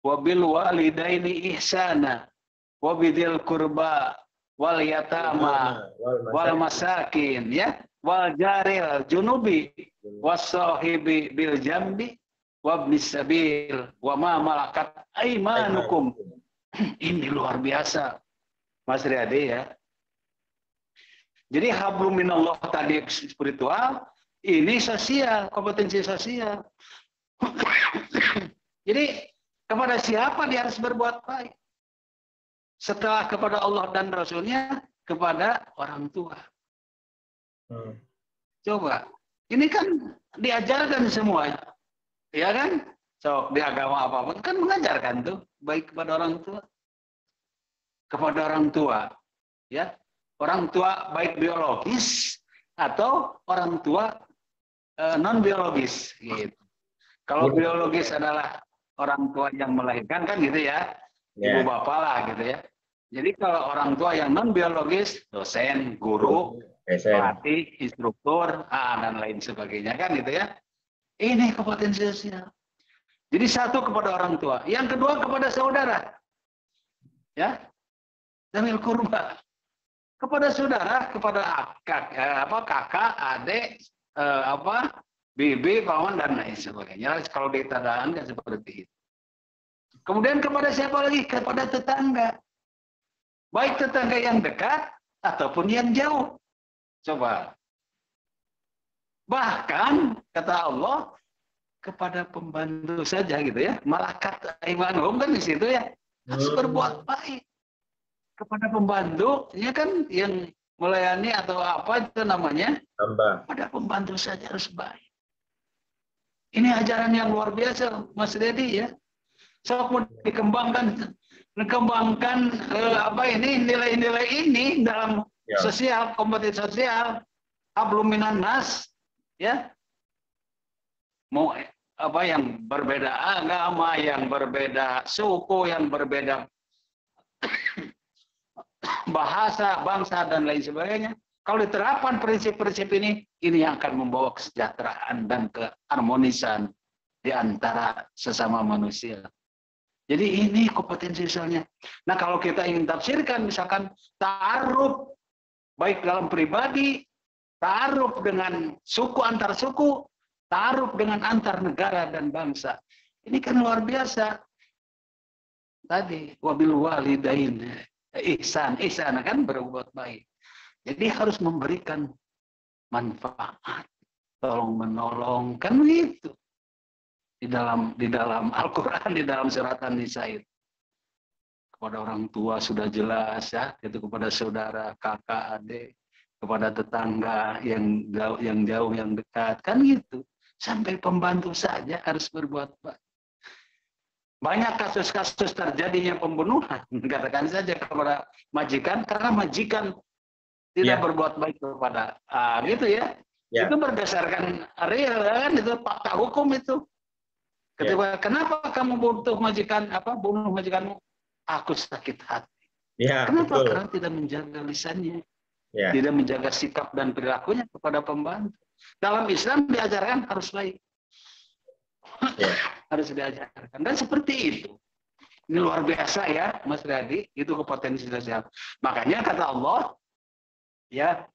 Wa bil walidaini ihsana. Wa bidzil qurba wal yatama wal masakin ya. Wal jaril junubi was-sahibi bil jambi wabnis sabil wa ma malakat aimanukum. Ini luar biasa Mas Riyadi ya. Jadi hablum minallah tadi spiritual, ini sosial, kompetensi sosial. Jadi kepada siapa dia harus berbuat baik? Setelah kepada Allah dan Rasulnya, kepada orang tua. Coba, ini kan diajarkan semua. Ya kan? So, di agama apapun kan mengajarkan tuh baik kepada orang tua. Kepada orang tua. Ya. Orang tua baik biologis atau orang tua non biologis gitu. Kalau biologis adalah orang tua yang melahirkan kan gitu ya. Ibu bapak lah gitu ya. Jadi kalau orang tua yang non biologis, dosen, guru, pelatih, instruktur, dan lain sebagainya kan gitu ya. Ini kompetensi sosial. Jadi satu kepada orang tua, yang kedua kepada saudara, ya, zamil qurba, kepada saudara, kepada kakak, adik, bibi, paman dan lain sebagainya. Kalau ditadaan kan seperti itu. Kemudian kepada siapa lagi? Kepada tetangga, baik tetangga yang dekat ataupun yang jauh. Coba. Bahkan kata Allah kepada pembantu saja gitu ya. Malakat aimanuhum kan di situ ya. Harus berbuat baik kepada pembantu, ya kan yang melayani atau apa itu namanya. Pada pembantu saja harus baik. Ini ajaran yang luar biasa Mas Dedi ya. So mau dikembangkan nilai-nilai ini dalam sosial, kompetensi sosial, hablum minan nas. Ya, mau yang berbeda agama, yang berbeda suku, yang berbeda bahasa, bangsa dan lain sebagainya. Kalau diterapkan prinsip-prinsip ini yang akan membawa kesejahteraan dan keharmonisan di antara sesama manusia. Jadi ini kompetensi sosialnya. Nah kalau kita ingin tafsirkan, misalkan ta'aruf baik dalam pribadi, ta'aruf dengan suku antar suku, ta'aruf dengan antar negara dan bangsa. Ini kan luar biasa. Tadi wabil walidain ihsan kan berbuat baik. Jadi harus memberikan manfaat, tolong menolong kan begitu. di dalam Al-Qur'an, di dalam surat An-Nisa itu. Kepada orang tua sudah jelas ya, itu kepada saudara, kakak, adik, kepada tetangga yang jauh, yang dekat, kan gitu. Sampai pembantu saja harus berbuat baik. Banyak kasus-kasus terjadinya pembunuhan, katakan saja kepada majikan, karena majikan tidak berbuat baik kepada, gitu ya. Itu berdasarkan real kan, itu fakta hukum itu. Ketika kenapa kamu bunuh majikanmu? Aku sakit hati. Kenapa? Betul. Karena tidak menjaga lisannya, Ya. tidak menjaga sikap dan perilakunya kepada pembantu. Dalam Islam diajarkan harus baik, harus diajarkan. Dan seperti itu. Ini luar biasa ya, Mas Riyadi. Itu kompetensi sosial. Makanya kata Allah, ya,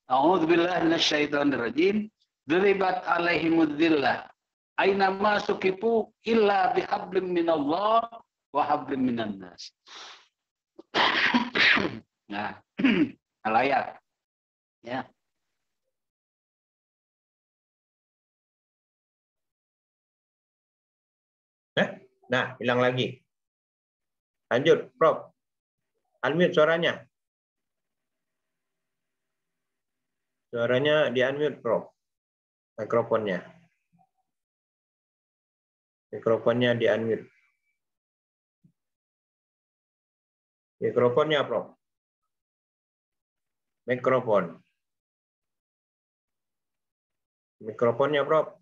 A'udzubillahi minasyaitonirrajim. Duribat alaihimudzillah. Aina ma sukifu illa bihablim minallah wa hablim minan nas. Nah, al-ayat. Ya. Nah, hilang lagi. Lanjut, Prof. Unmute suaranya. Suaranya di-unmute, Prof. Mikrofonnya. Mikrofonnya di-unmute. Mikrofonnya, Prof. Mikrofon. Mikrofonnya, Prof.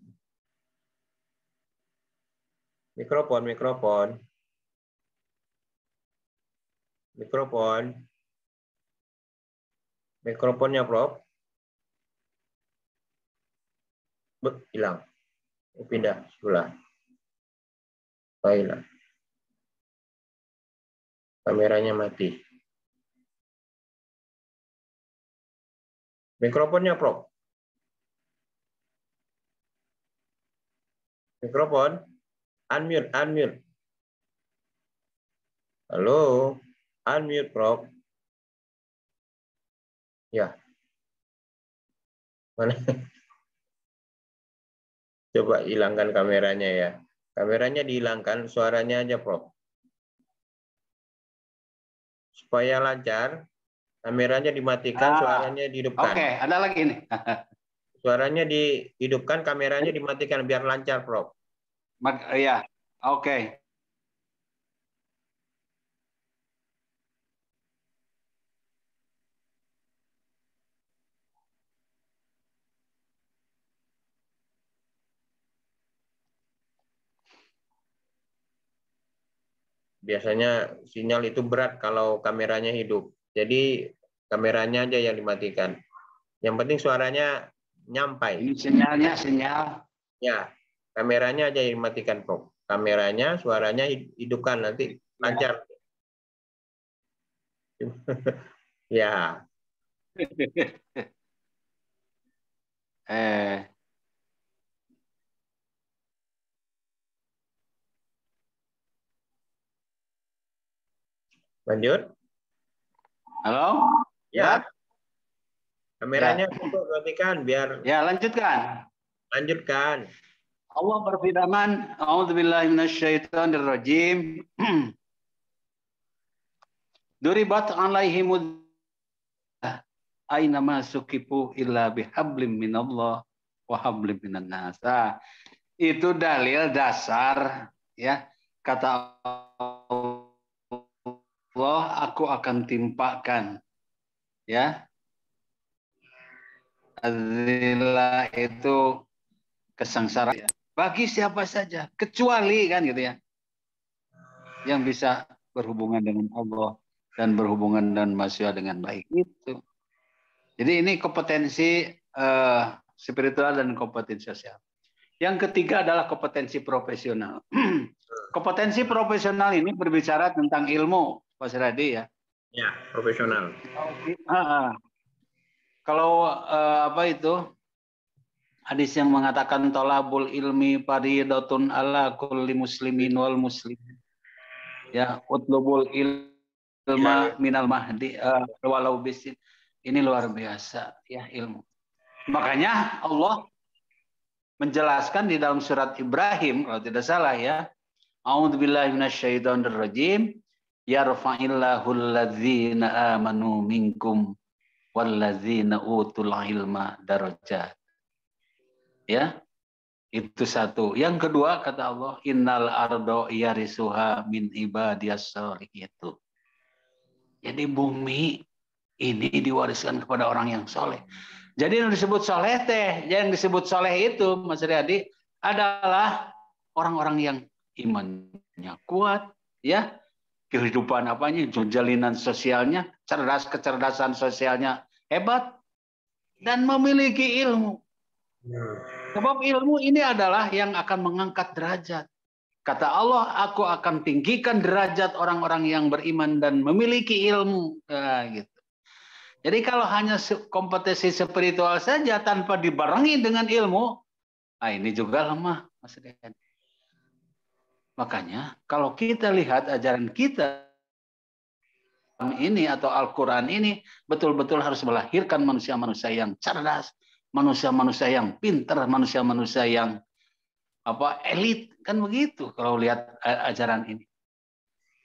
Mikrofon. Mikrofonnya, Prof. Hilang. Pindah sebelah. Hilang. Kameranya mati. Mikrofonnya, Prof. Mikrofon. Unmute. Halo. Unmute, Prof. Ya. Mana? Coba hilangkan kameranya ya. Kameranya dihilangkan, suaranya aja, Prof. Supaya lancar, kameranya dimatikan, suaranya dihidupkan. Oke, ada lagi nih. Suaranya dihidupkan, kameranya dimatikan biar lancar, Prof. Iya, oke. Biasanya sinyal itu berat kalau kameranya hidup. Jadi kameranya aja yang dimatikan. Yang penting suaranya nyampai. Ini sinyalnya, sinyal. Ya, kameranya aja yang dimatikan, Prof. Kameranya, suaranya hidupkan, nanti lancar. Ya. Lanjut. Halo? Ya. Kameranya matikan biar. Ya, lanjutkan. Lanjutkan. Allah berfirman, A'udzubillahi minasyaitonirrajim. Duribat alaihimud aina ma sukifu illa bihablim minallah wa hablim minan nas. Itu dalil dasar ya. Kata Allah, aku akan timpakan ya. Azillah itu kesengsaraan bagi siapa saja, kecuali kan gitu ya, yang bisa berhubungan dengan Allah dan berhubungan dan manusia dengan baik itu. Jadi ini kompetensi spiritual dan kompetensi sosial. Yang ketiga adalah kompetensi profesional. Kompetensi profesional ini berbicara tentang ilmu, Pak Siradi ya. Ya, profesional. Kalau apa itu? Hadis yang mengatakan tolabul ilmi fardhatun ala kulli muslimin wal muslim. Ya, utlubul ilma minal mahdi walau bisin. Ini luar biasa ya ilmu. Makanya Allah menjelaskan di dalam surat Ibrahim kalau tidak salah ya. A'udzubillahi minasyaitonirrajim. Yarfa'illahu alladzina amanu minkum walladzina utul ilma darajat. Ya. Itu satu. Yang kedua kata Allah, innal ardo yarisuha min ibadiyas sholihin. Itu. Jadi bumi ini diwariskan kepada orang yang soleh. Jadi yang disebut soleh teh, yang disebut soleh itu, Mas Riyadi, adalah orang-orang yang imannya kuat, ya, kehidupan apanya, jalinan sosialnya, kecerdasan sosialnya hebat, dan memiliki ilmu. Sebab ilmu ini adalah yang akan mengangkat derajat. Kata Allah, aku akan tinggikan derajat orang-orang yang beriman dan memiliki ilmu. Nah, gitu. Jadi kalau hanya kompetisi spiritual saja tanpa dibarengi dengan ilmu, nah ini juga lemah, Mas Rian. Makanya kalau kita lihat ajaran kita ini atau Al-Quran ini betul-betul harus melahirkan manusia-manusia yang cerdas, manusia-manusia yang pintar, manusia-manusia yang elit, kan begitu kalau lihat ajaran ini.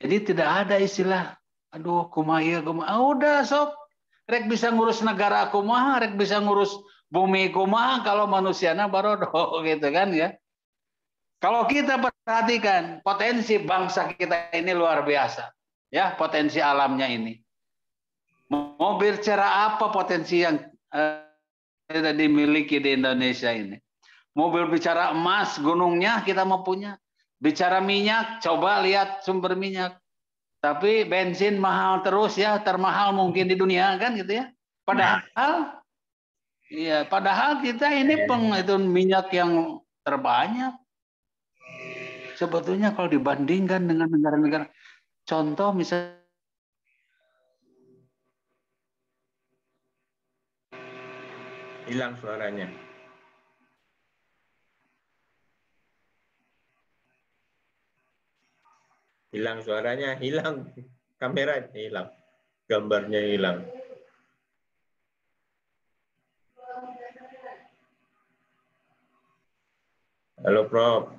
Jadi tidak ada istilah, aduh kumaya, udah sok, rek bisa ngurus negara kumaha, rek bisa ngurus bumi kumaha, kalau manusiana barodo gitu kan ya. Kalau kita perhatikan potensi bangsa kita ini luar biasa, ya potensi alamnya ini. Mau bicara apa potensi yang dimiliki di Indonesia ini? Mobil bicara emas, gunungnya kita mau punya. Bicara minyak, coba lihat sumber minyak. Tapi bensin mahal terus ya, termahal mungkin di dunia kan gitu ya. Padahal kita ini itu minyak yang terbanyak. Sebetulnya kalau dibandingkan dengan negara-negara, contoh misalnya hilang suaranya. Hilang suaranya, hilang. Kamera hilang. Gambarnya hilang. Halo, Prof.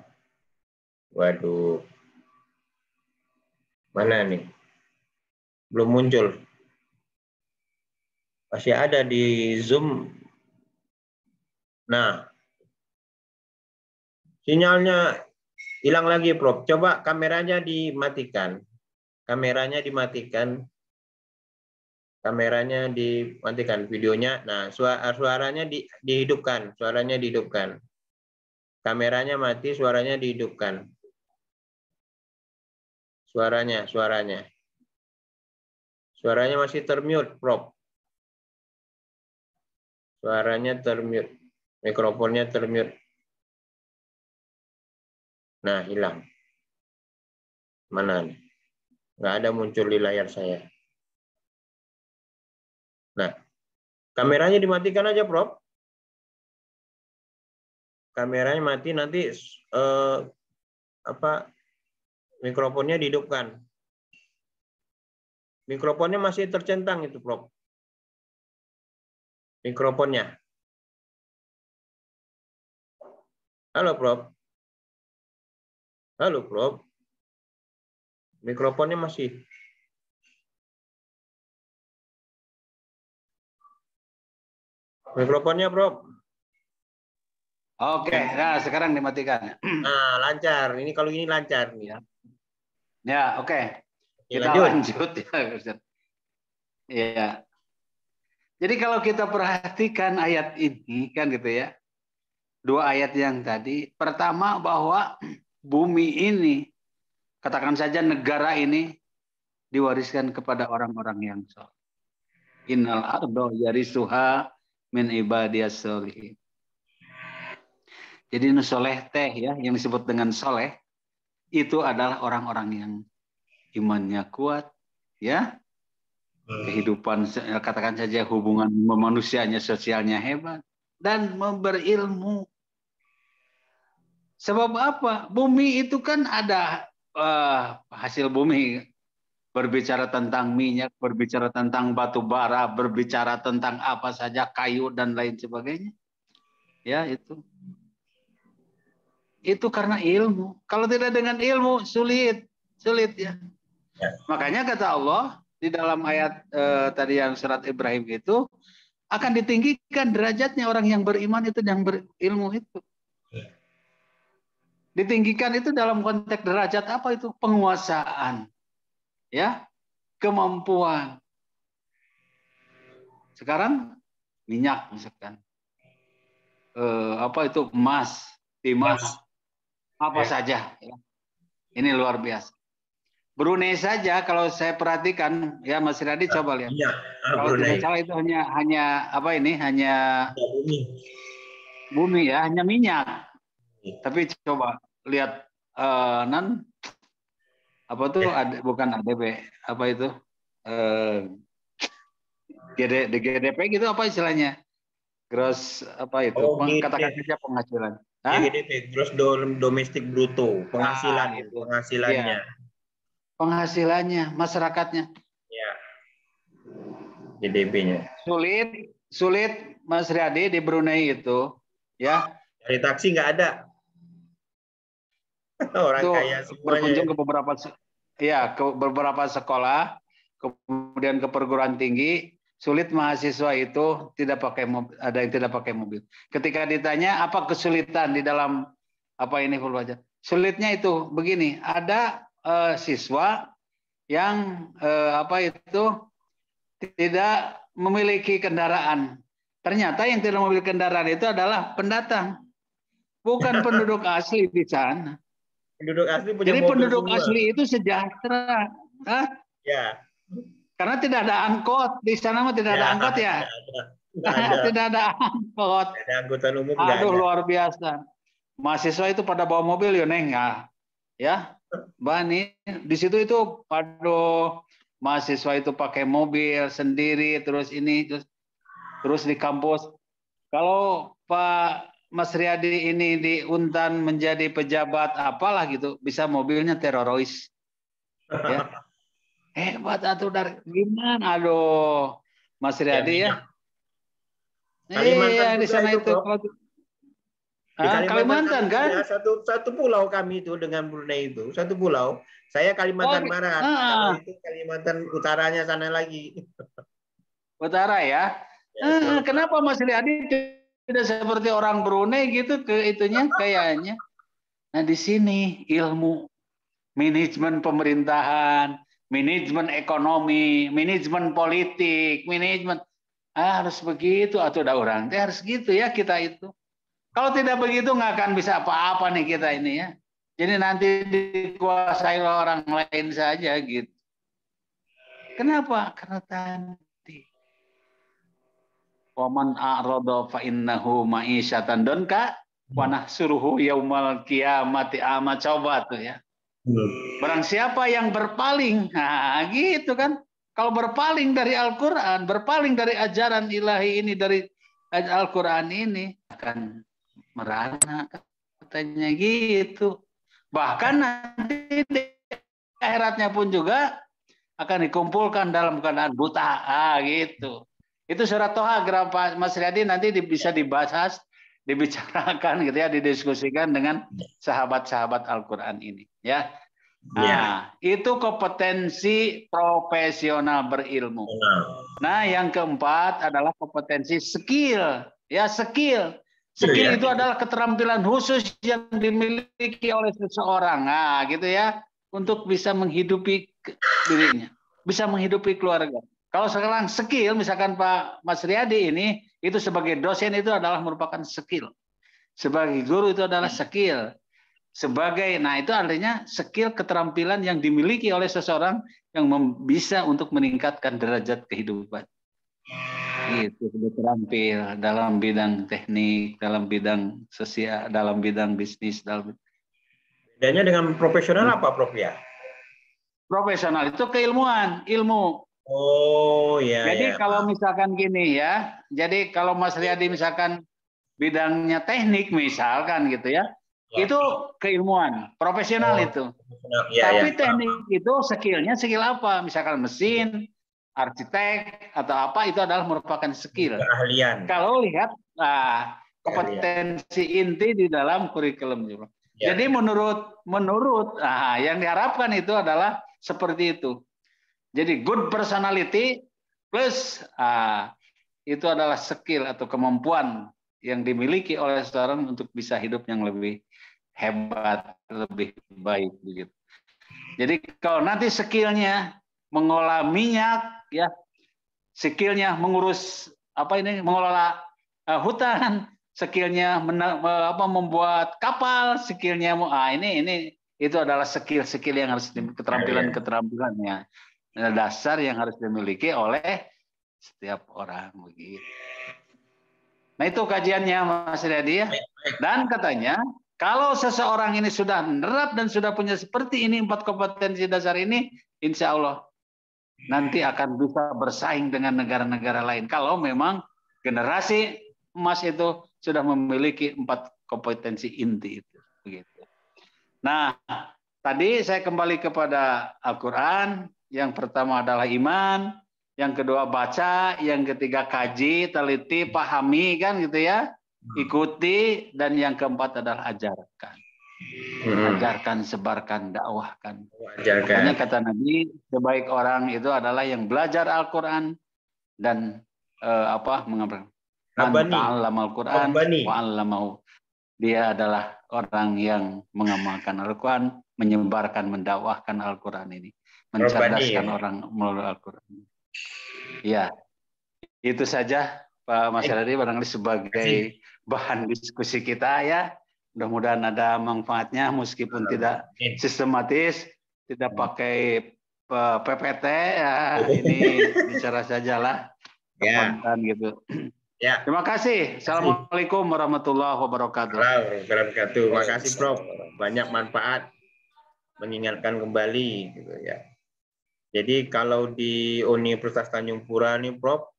Waduh. Mana nih? Belum muncul. Masih ada di Zoom. Nah. Sinyalnya hilang lagi, Prof. Coba kameranya dimatikan. Kameranya dimatikan. Kameranya dimatikan, videonya. Nah, suaranya dihidupkan. Suaranya dihidupkan. Kameranya mati, suaranya dihidupkan. Suaranya. Suaranya masih termute, Prof. Suaranya termute. Mikrofonnya termute. Nah, hilang. Mana nih? Nggak ada muncul di layar saya. Nah, kameranya dimatikan aja, Prof. Kameranya mati, nanti mikrofonnya dihidupkan. Mikrofonnya masih tercentang itu, Prof. Mikrofonnya. Halo, Prof. Halo, Prof. Mikrofonnya masih. Mikrofonnya, Prof. Oke, nah sekarang dimatikan. Nah, lancar. Ini kalau ini lancar nih. Ya, oke. Kita lanjut ya. Iya. Jadi kalau kita perhatikan ayat ini kan gitu ya. Dua ayat yang tadi, pertama bahwa bumi ini, katakan saja negara ini diwariskan kepada orang-orang yang soleh. Innal ardo yarisuha min ibadiyas sholihin. Jadi soleh teh ya, yang disebut dengan soleh, itu adalah orang-orang yang imannya kuat, ya. Kehidupan, katakan saja hubungan manusianya, sosialnya hebat, dan berilmu. Sebab apa? Bumi itu kan ada hasil bumi. Berbicara tentang minyak, berbicara tentang batu bara, berbicara tentang apa saja, kayu dan lain sebagainya. Ya, itu. itu karena ilmu. Kalau tidak dengan ilmu sulit ya. Ya. Makanya kata Allah di dalam ayat tadi yang surat Ibrahim itu akan ditinggikan derajatnya orang yang beriman itu yang berilmu itu. Ditinggikan itu dalam konteks derajat apa itu? Penguasaan. Ya, kemampuan. Sekarang minyak misalkan. Apa itu? Emas, timah, apa saja. Ya. Ini luar biasa. Brunei saja kalau saya perhatikan ya Mas Radi coba lihat. Iya, Kalau tidak salah itu hanya apa ini? Hanya bumi ya, hanya minyak. Tapi coba lihat apa tuh bukan ADB, apa itu? GDP gitu apa istilahnya? Gross apa itu? Katakan saja penghasilan. GDP, gross domestic bruto, penghasilan itu. Penghasilannya. Ya. Penghasilannya, masyarakatnya. Ya. GDP-nya. Sulit Mas Riyadi di Brunei itu, ya. Dari taksi nggak ada. Orang itu kaya semuanya. Berkunjung ke beberapa sekolah, kemudian ke perguruan tinggi, sulit mahasiswa itu tidak pakai mobil, ada yang tidak pakai mobil. Ketika ditanya apa kesulitan di dalam apa ini Fulwaja? Sulitnya itu begini, ada siswa yang apa itu tidak memiliki kendaraan. Ternyata yang tidak memiliki kendaraan itu adalah pendatang, bukan penduduk asli di sana. Penduduk asli punya Jadi mobil penduduk semua. asli itu sejahtera. Hah? Ya. Karena tidak ada angkot di sana, mah tidak ada angkot ya. Tidak ada angkot. Tidak ada angkutan umum. Aduh luar biasa. Mahasiswa itu pada bawa mobil ya neng ya. Bani di situ itu aduh mahasiswa itu pakai mobil sendiri terus ini terus di kampus. Kalau Pak Mas Riyadi ini di Untan menjadi pejabat apalah gitu, bisa mobilnya teroris. Ya. Hebat atuh dari gimana? Aduh, Mas Riyadi ya. Kalimantan di sana itu. Di Kalimantan kan? Ya, satu pulau kami itu dengan Brunei itu, satu pulau. Saya Kalimantan Barat, kalau itu Kalimantan Utaranya sana lagi. Utara ya. Kenapa Mas Riyadi tidak seperti orang Brunei gitu ke itunya kayaknya? Nah di sini ilmu manajemen pemerintahan, manajemen ekonomi, manajemen politik, manajemen harus begitu atau ada orang harus gitu ya kita itu. Kalau tidak begitu nggak akan bisa apa-apa nih kita ini ya. Jadi nanti dikuasai orang lain saja gitu. Kenapa? Karena tadi waman a'rada fa innahu ma'isyatan donka wa nahsuruhu yaumal qiyamati ama, coba tuh ya. Barang siapa yang berpaling, nah gitu kan. Kalau berpaling dari Al-Qur'an, berpaling dari ajaran ilahi ini, dari Al-Qur'an ini akan merana katanya gitu. Bahkan nanti di akhiratnya pun juga akan dikumpulkan dalam keadaan buta, gitu. Itu surat Toha, Pak Mas Riyadi nanti bisa dibahas, dibicarakan gitu ya, didiskusikan dengan sahabat-sahabat Al-Qur'an ini ya. Nah, itu kompetensi profesional berilmu. Nah, yang keempat adalah kompetensi skill, ya skill. Skill itu adalah keterampilan khusus yang dimiliki oleh seseorang, nah gitu ya, untuk bisa menghidupi dirinya, bisa menghidupi keluarga. Kalau sekarang skill, misalkan Pak Mas Riyadi ini, itu sebagai dosen itu adalah merupakan skill. Sebagai guru itu adalah skill. Nah itu artinya skill keterampilan yang dimiliki oleh seseorang yang bisa untuk meningkatkan derajat kehidupan. Itu sudah terampil dalam bidang teknik, dalam bidang sosial, dalam bidang bisnis. Bedanya dengan profesional apa, Prof ya? Profesional itu keilmuan, ilmu. Oh ya. Jadi kalau misalkan gini ya, jadi kalau Mas Riyadi misalkan bidangnya teknik misalkan gitu ya, itu keilmuan, profesional itu. Tapi teknik itu skillnya skill apa? Misalkan mesin, arsitek atau apa itu adalah merupakan skill. Keahlian. Kalau lihat kompetensi inti di dalam kurikulum. Ya. Jadi menurut yang diharapkan itu adalah seperti itu. Jadi good personality plus itu adalah skill atau kemampuan yang dimiliki oleh seseorang untuk bisa hidup yang lebih hebat, lebih baik begitu. Jadi kalau nanti skillnya mengolah minyak, ya, skillnya mengurus mengelola hutan, skillnya membuat kapal, skillnya ini itu adalah skill-skill yang harus keterampilan-keterampilannya dasar yang harus dimiliki oleh setiap orang begitu. Nah itu kajiannya Mas Riyadi ya. Dan katanya kalau seseorang ini sudah menerap dan sudah punya seperti ini 4 kompetensi dasar ini, insya Allah nanti akan bisa bersaing dengan negara-negara lain. Kalau memang generasi emas itu sudah memiliki 4 kompetensi inti itu. Begitu. Nah, tadi saya kembali kepada Al-Quran. Yang pertama adalah iman, yang kedua baca, yang ketiga kaji, teliti, pahami kan gitu ya. Ikuti, dan yang keempat adalah ajarkan. Ajarkan, sebarkan, dakwahkan. Makanya kata Nabi, sebaik orang itu adalah yang belajar Al-Quran dan mengamalkan. Man ta'allama Al-Quran wa 'allamahu. Dia adalah orang yang mengamalkan Al-Quran, menyebarkan, mendakwahkan Al-Quran ini, mencerdaskan orang melalui Al-Quran. Ya, itu saja Pak Mas Riyadi barangkali sebagai bahan diskusi kita ya. Mudah-mudahan ada manfaatnya meskipun tidak sistematis, tidak pakai PPT ya, ini bicara sajalah spontan gitu. Ya. Terima kasih. Assalamualaikum warahmatullahi wabarakatuh. Terima kasih Prof. Banyak manfaat, mengingatkan kembali gitu ya. Jadi kalau di Universitas Tanjung Pura nih Prof,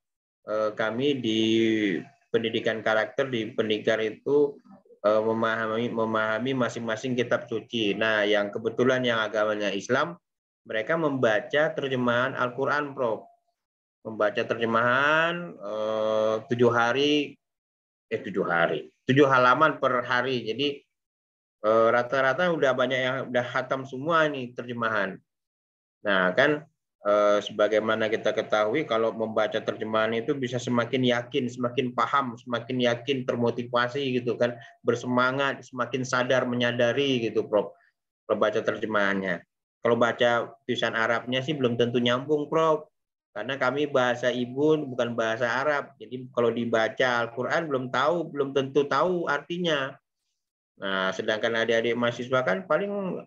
kami di pendidikan karakter di Pendikar itu memahami masing-masing kitab suci. Nah, yang kebetulan yang agamanya Islam, mereka membaca terjemahan Al-Quran, Prof. Membaca terjemahan 7 halaman per hari. Jadi rata-rata udah banyak yang udah khatam semua nih terjemahan. Nah, kan sebagaimana kita ketahui kalau membaca terjemahan itu bisa semakin yakin, semakin paham, semakin yakin, termotivasi gitu kan, bersemangat, semakin sadar menyadari gitu Prof. Kalau baca terjemahannya. Kalau baca tulisan Arabnya sih belum tentu nyambung Prof. Karena kami bahasa ibu bukan bahasa Arab. Jadi kalau dibaca Al-Qur'an belum tentu tahu artinya. Nah, sedangkan adik-adik mahasiswa kan paling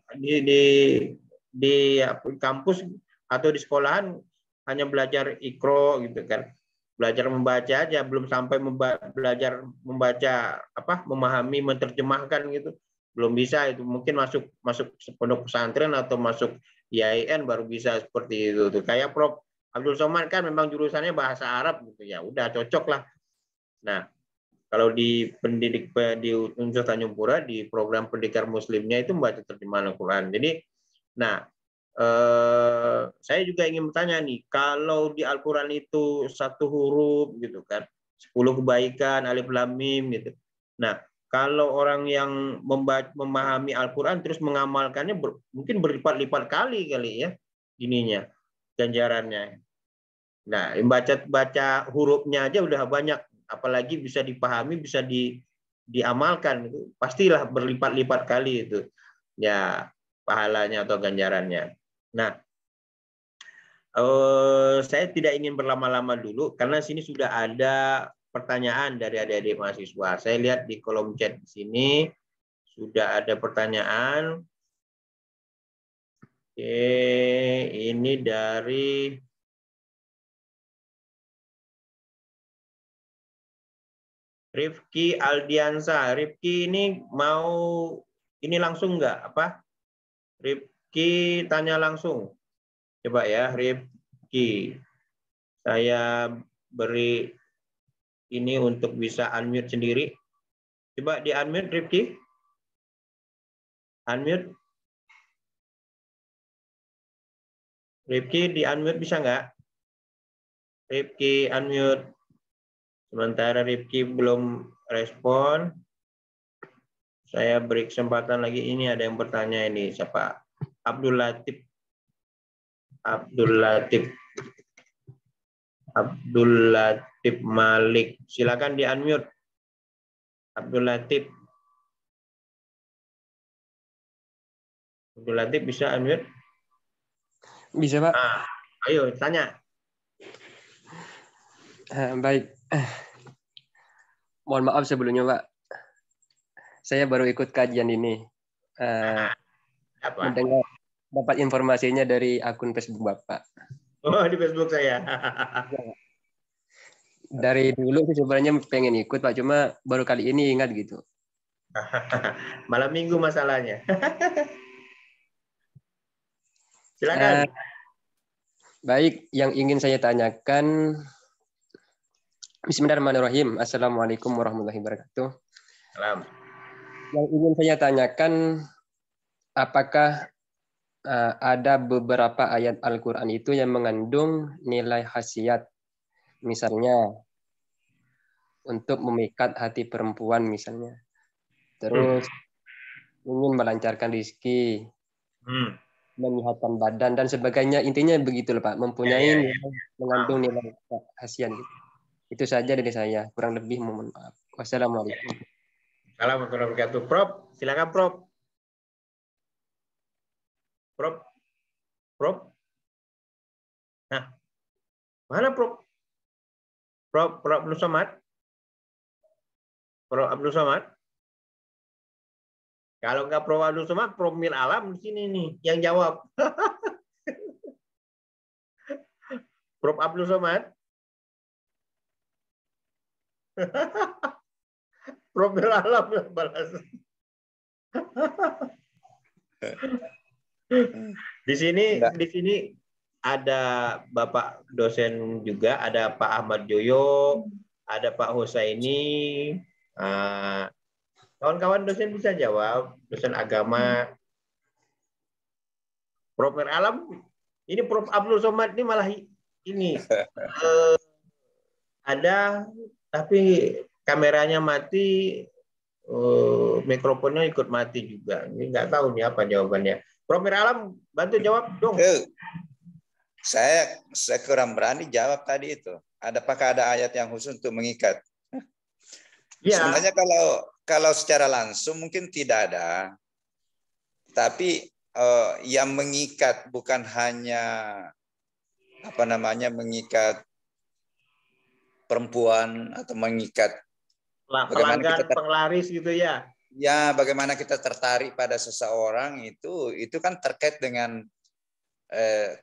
di kampus atau di sekolahan hanya belajar ikro gitu kan, belajar membaca aja, belum sampai belajar membaca memahami, menerjemahkan gitu, belum bisa. Itu mungkin masuk pondok pesantren atau masuk IAIN baru bisa seperti itu tuh. Kayak Prof Abdul Somad kan memang jurusannya bahasa Arab gitu ya, udah cocok lah. Nah, kalau di Universitas Tanjung Pura di program pendidikan muslimnya itu membaca terjemahan Al-Quran. Jadi, nah saya juga ingin bertanya nih, kalau di Al-Quran itu 1 huruf gitu kan, 10 kebaikan, alif lam mim gitu. Nah, kalau orang yang memahami Al-Quran terus mengamalkannya mungkin berlipat-lipat kali ya ininya, ganjarannya. Nah, baca hurufnya aja udah banyak, apalagi bisa dipahami, bisa diamalkan, itu pastilah berlipat-lipat kali itu ya pahalanya atau ganjarannya. Nah, saya tidak ingin berlama-lama dulu karena sini sudah ada pertanyaan dari adik-adik mahasiswa. Saya lihat di kolom chat di sini sudah ada pertanyaan. Oke, ini dari Rifki Aldiansa. Rifki ini ini langsung nggak Rifki tanya langsung. Coba ya Rifki. Saya beri ini untuk bisa unmute sendiri. Coba di unmute Rifki. Unmute. Rifki di unmute bisa nggak? Rifki unmute. Sementara Rifki belum respon. Saya beri kesempatan lagi. Ini ada yang bertanya ini. Siapa? Abdul Latif. Abdul Latif. Abdul Latif Malik. Silakan di-unmute. Abdul Latif. Abdul Latif bisa unmute? Bisa, Pak. Nah, ayo tanya. Baik. Mohon maaf sebelumnya, Pak. Saya baru ikut kajian ini. Apa? Mendengar dapat informasinya dari akun Facebook Bapak. Oh, di Facebook saya. Dari dulu sih sebenarnya pengen ikut, Pak. Cuma baru kali ini ingat gitu. Malam minggu masalahnya. Silakan. Baik, yang ingin saya tanyakan. Bismillahirrahmanirrahim. Assalamualaikum warahmatullahi wabarakatuh. Salam. Yang ingin saya tanyakan, apakah ada beberapa ayat Al-Quran itu yang mengandung nilai khasiat, misalnya untuk memikat hati perempuan misalnya, terus ingin melancarkan rezeki, menyehatkan badan dan sebagainya, intinya begitu loh Pak, mempunyai nilai, mengandung nilai khasiat gitu. Itu saja dari saya, kurang lebih mohon maaf. Wassalamualaikum. Assalamualaikum warahmatullahi wabarakatuh. Prof, silakan Prof. Prof. Nah, mana Prof? Prof Abdul Somad? Prof Abdul Somad? Kalau nggak Prof Abdul Somad, Prof Mir Alam di sini nih yang jawab. Prof Abdul Somad? Prof Mir Alam balas. Di sini ada Bapak dosen juga, ada Pak Ahmad Joyo, ada Pak Husaini. Kawan-kawan dosen bisa jawab, dosen agama. Prof Mir Alam, ini Prof Abdul Somad ini malah ini ada tapi kameranya mati, mikrofonnya ikut mati juga. Ini nggak tahu nih apa jawabannya. Prof Mir Alam, bantu jawab dong. Saya kurang berani jawab tadi itu. Apakah ada ayat yang khusus untuk mengikat? Ya. Sebenarnya kalau secara langsung mungkin tidak ada. Tapi yang mengikat bukan hanya mengikat perempuan atau mengikat pelanggan, penglaris gitu ya. Ya, bagaimana kita tertarik pada seseorang itu kan terkait dengan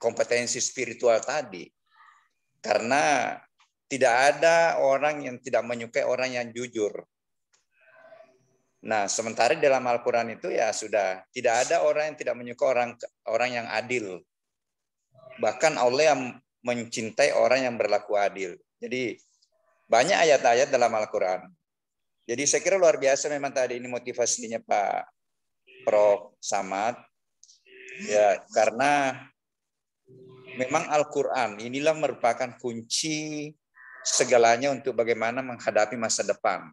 kompetensi spiritual tadi. Karena tidak ada orang yang tidak menyukai orang yang jujur. Nah, sementara dalam Al-Quran itu ya sudah tidak ada orang yang tidak menyukai orang yang adil. Bahkan Allah yang mencintai orang yang berlaku adil. Jadi banyak ayat-ayat dalam Al-Quran. Jadi saya kira luar biasa memang tadi ini motivasinya Pak Prof. Samad. Ya, karena memang Al-Quran inilah merupakan kunci segalanya untuk bagaimana menghadapi masa depan.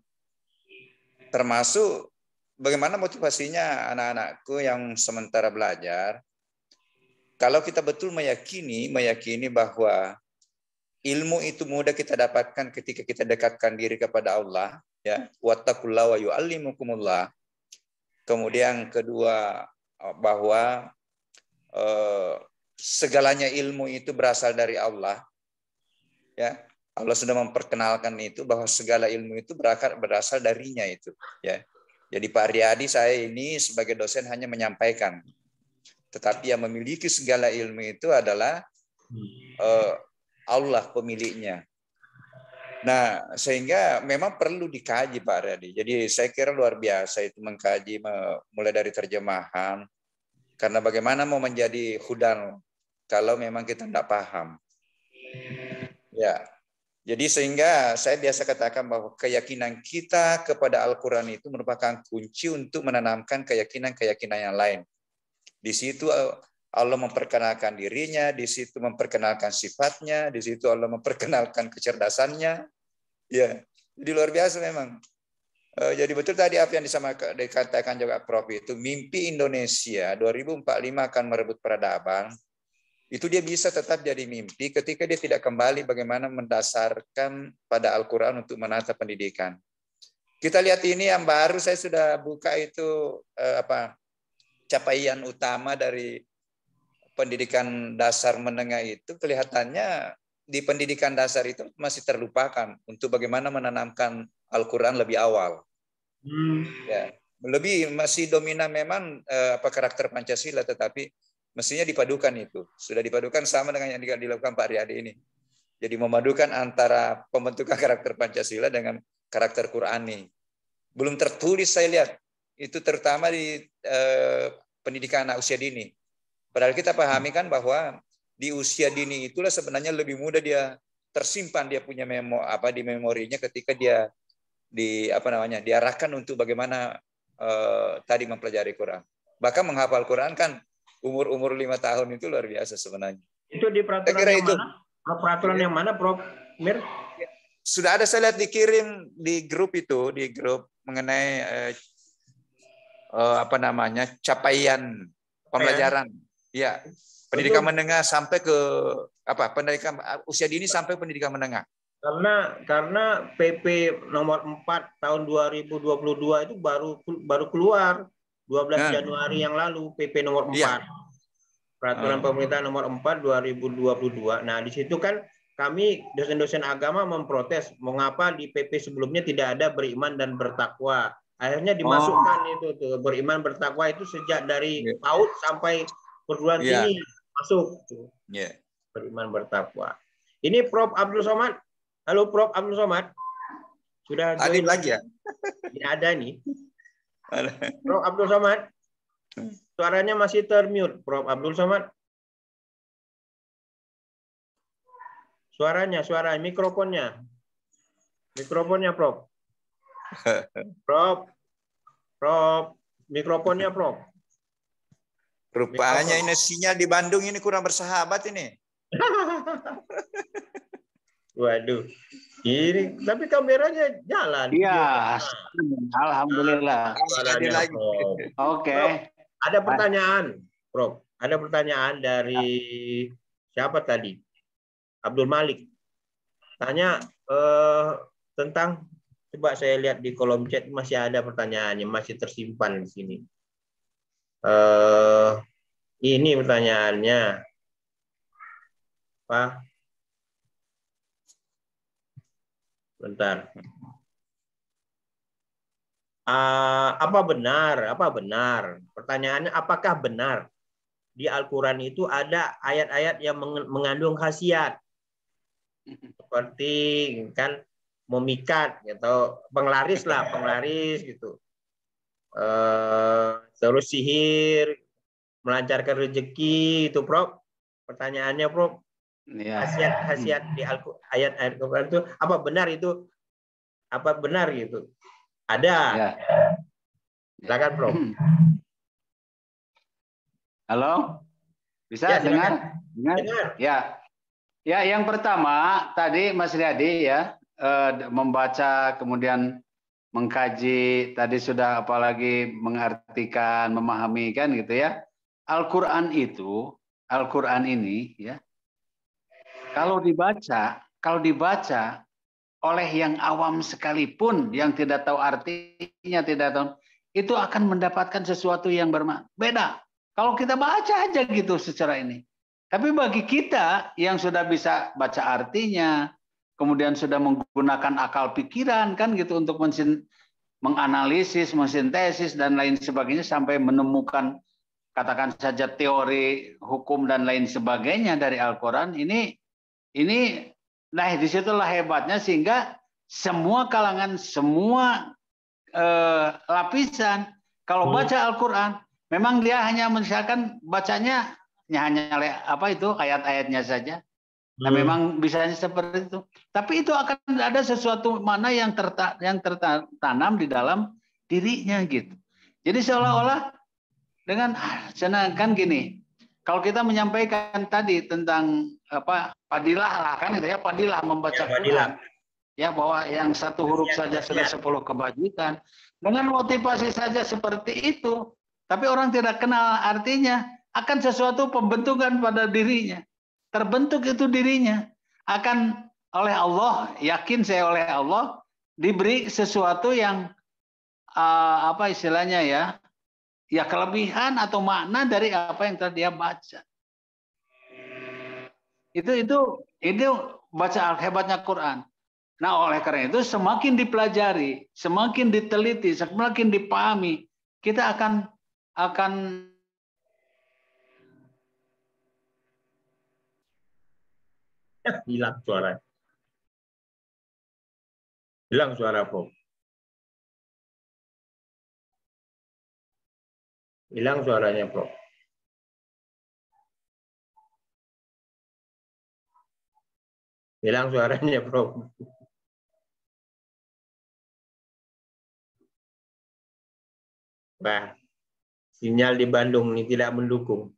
Termasuk bagaimana motivasinya anak-anakku yang sementara belajar. Kalau kita betul meyakini bahwa ilmu itu mudah kita dapatkan ketika kita dekatkan diri kepada Allah, ya. Wattaqullaha wa yu'allimukumullah. Kemudian kedua bahwa segalanya ilmu itu berasal dari Allah. Ya. Allah sudah memperkenalkan itu bahwa segala ilmu itu berasal darinya itu, ya. Jadi Pak Riyadi saya ini sebagai dosen hanya menyampaikan. Tetapi yang memiliki segala ilmu itu adalah Allah pemiliknya. Nah, sehingga memang perlu dikaji Pak Riyadi. Jadi saya kira luar biasa itu mengkaji mulai dari terjemahan. Karena bagaimana mau menjadi hudan kalau memang kita tidak paham. Ya. Jadi sehingga saya biasa katakan bahwa keyakinan kita kepada Al-Quran itu merupakan kunci untuk menanamkan keyakinan-keyakinan yang lain. Di situ Allah memperkenalkan dirinya, di situ memperkenalkan sifatnya, di situ Allah memperkenalkan kecerdasannya. Ya, jadi luar biasa memang. Jadi betul tadi apa yang dikatakan juga Prof itu, mimpi Indonesia 2045 akan merebut peradaban. Itu dia bisa tetap jadi mimpi ketika dia tidak kembali bagaimana mendasarkan pada Al-Quran untuk menata pendidikan. Kita lihat ini yang baru saya sudah buka itu capaian utama dari pendidikan dasar menengah itu, kelihatannya di pendidikan dasar itu masih terlupakan untuk bagaimana menanamkan Al-Quran lebih awal. Ya, lebih masih dominan memang karakter Pancasila, tetapi mestinya dipadukan itu. Sudah dipadukan sama dengan yang dilakukan Pak Riyadi ini. Jadi memadukan antara pembentukan karakter Pancasila dengan karakter Qurani. Belum tertulis saya lihat. Itu terutama di pendidikan anak usia dini. Padahal kita pahami kan bahwa di usia dini itulah sebenarnya lebih mudah dia tersimpan, dia punya di memorinya ketika dia diarahkan untuk bagaimana tadi mempelajari Quran. Bahkan menghafal Quran kan umur 5 tahun itu luar biasa sebenarnya. Itu di peraturan yang mana? Peraturan yang mana, Prof. Mir? Sudah ada saya lihat dikirim di grup itu, di grup mengenai capaian pembelajaran. Ya, pendidikan menengah sampai ke pendidikan usia dini sampai pendidikan menengah. Karena PP nomor 4 tahun 2022 itu baru keluar 12 Januari yang lalu, PP nomor 4. Ya. Peraturan pemerintah nomor 4 2022. Nah, di situ kan kami dosen-dosen agama memprotes mengapa di PP sebelumnya tidak ada beriman dan bertakwa. Akhirnya dimasukkan itu tuh, beriman bertakwa itu sejak dari PAUD sampai perguruan tinggi masuk tuh. Beriman bertakwa. Ini Prof Abdul Somad. Halo Prof Abdul Somad. Sudah hadir lagi ya? Tidak ada nih. Prof Abdul Somad. Suaranya masih termute, Prof Abdul Somad. Suaranya, mikrofonnya. Mikrofonnya, Prof. Prof, mikrofonnya, Prof. Rupanya ini sinyal di Bandung ini kurang bersahabat ini. Waduh. Ini tapi kameranya jalan. Iya, alhamdulillah. Oke. Ada pertanyaan, Prof. Ada pertanyaan dari siapa tadi? Abdul Malik. Tanya tentang, coba saya lihat di kolom chat masih ada pertanyaannya, masih tersimpan di sini. Ini pertanyaannya, Pak. Bentar. Apa benar? Pertanyaannya, apakah benar di Al-Quran itu ada ayat-ayat yang mengandung khasiat seperti kan memikat atau penglaris gitu, terus sihir, melancarkan rezeki itu, Prof. Pertanyaannya, Prof. Khasiat di ayat-ayat Al-Quran itu apa benar itu? Apa benar gitu? Ada. Ya. Silakan, Prof. Halo? Bisa dengar? Dengar? Ya. Ya, yang pertama tadi Mas Riyadi ya membaca kemudian mengkaji, tadi sudah apalagi mengartikan, memahami kan gitu ya. Al-Qur'an ini ya. Kalau dibaca oleh yang awam sekalipun, yang tidak tahu artinya, itu akan mendapatkan sesuatu yang berbeda. Kalau kita baca aja gitu secara ini. Tapi bagi kita yang sudah bisa baca artinya, kemudian sudah menggunakan akal pikiran kan gitu untuk menganalisis, mensintesis dan lain sebagainya sampai menemukan katakan saja teori hukum dan lain sebagainya dari Al-Quran ini nah disitulah hebatnya, sehingga semua kalangan, semua lapisan kalau baca Al-Quran memang dia hanya misalkan bacanya hanya ayat-ayatnya saja. Nah, memang bisanya seperti itu. Tapi itu akan ada sesuatu mana yang tertanam di dalam dirinya gitu. Jadi seolah-olah dengan kan gini, kalau kita menyampaikan tadi tentang fadilah lah kan gitu ya, fadilah membaca Quran. Ya, bahwa yang satu huruf saja sudah 10 kebajikan. Dengan motivasi saja seperti itu, tapi orang tidak kenal artinya, akan sesuatu pembentukan pada dirinya. Terbentuk itu dirinya. Akan oleh Allah, yakin saya oleh Allah, diberi sesuatu yang apa istilahnya ya kelebihan atau makna dari apa yang telah dia baca. Itu baca hebatnya Quran. Nah, oleh karena itu semakin dipelajari, semakin diteliti, semakin dipahami, kita akan hilang suara. Hilang suara, Prof. Hilang suaranya, Prof. Hilang suaranya, Prof. Nah, sinyal di Bandung ini tidak mendukung.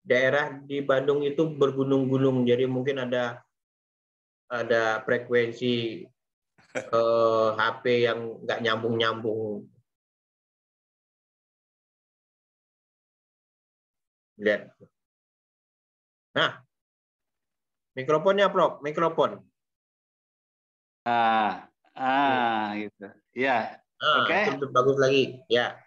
Daerah di Bandung itu bergunung-gunung, jadi mungkin ada frekuensi HP yang nggak nyambung-nyambung. Lihat. Nah, mikrofonnya, Prof. Mikrofon. Gitu. Ya, oke. Itu bagus lagi. Ya.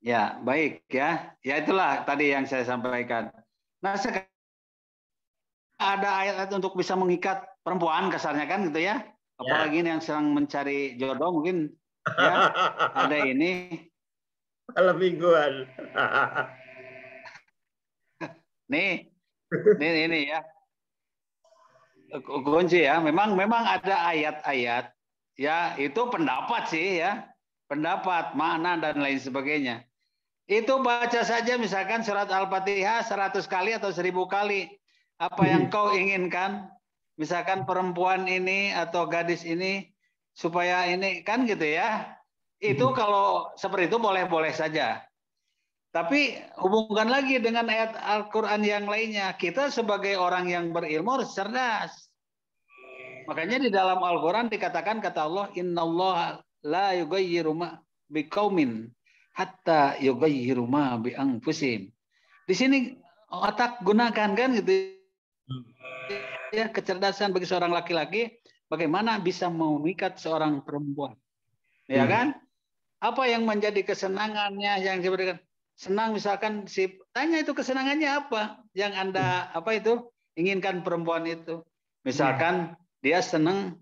Ya, baik ya. Ya itulah tadi yang saya sampaikan. Nah, sekarang ada ayat-ayat untuk bisa mengikat perempuan kasarnya kan gitu ya. Apalagi ini yang sedang mencari jodoh mungkin ya. Ada ini. Malam mingguan. Nih ya. Kunci ya. Memang ada ayat-ayat ya, itu pendapat sih ya. Pendapat, makna dan lain sebagainya. Itu baca saja misalkan surat Al-Fatihah 100 kali atau 1000 kali. Apa yang kau inginkan, misalkan perempuan ini atau gadis ini supaya ini kan gitu ya. Itu kalau seperti itu boleh-boleh saja. Tapi hubungkan lagi dengan ayat Al-Quran yang lainnya. Kita sebagai orang yang berilmu harus cerdas. Makanya di dalam Al-Quran dikatakan kata Allah, Innallaha la yughayyiru ma biqaumin hatta yughayyiru ma bi anfusihim. Di sini otak gunakan kan gitu ya, kecerdasan bagi seorang laki-laki bagaimana bisa memikat seorang perempuan. Ya kan? Apa yang menjadi kesenangannya yang diberikan? Senang misalkan tanya itu kesenangannya apa yang Anda inginkan perempuan itu. Misalkan dia senang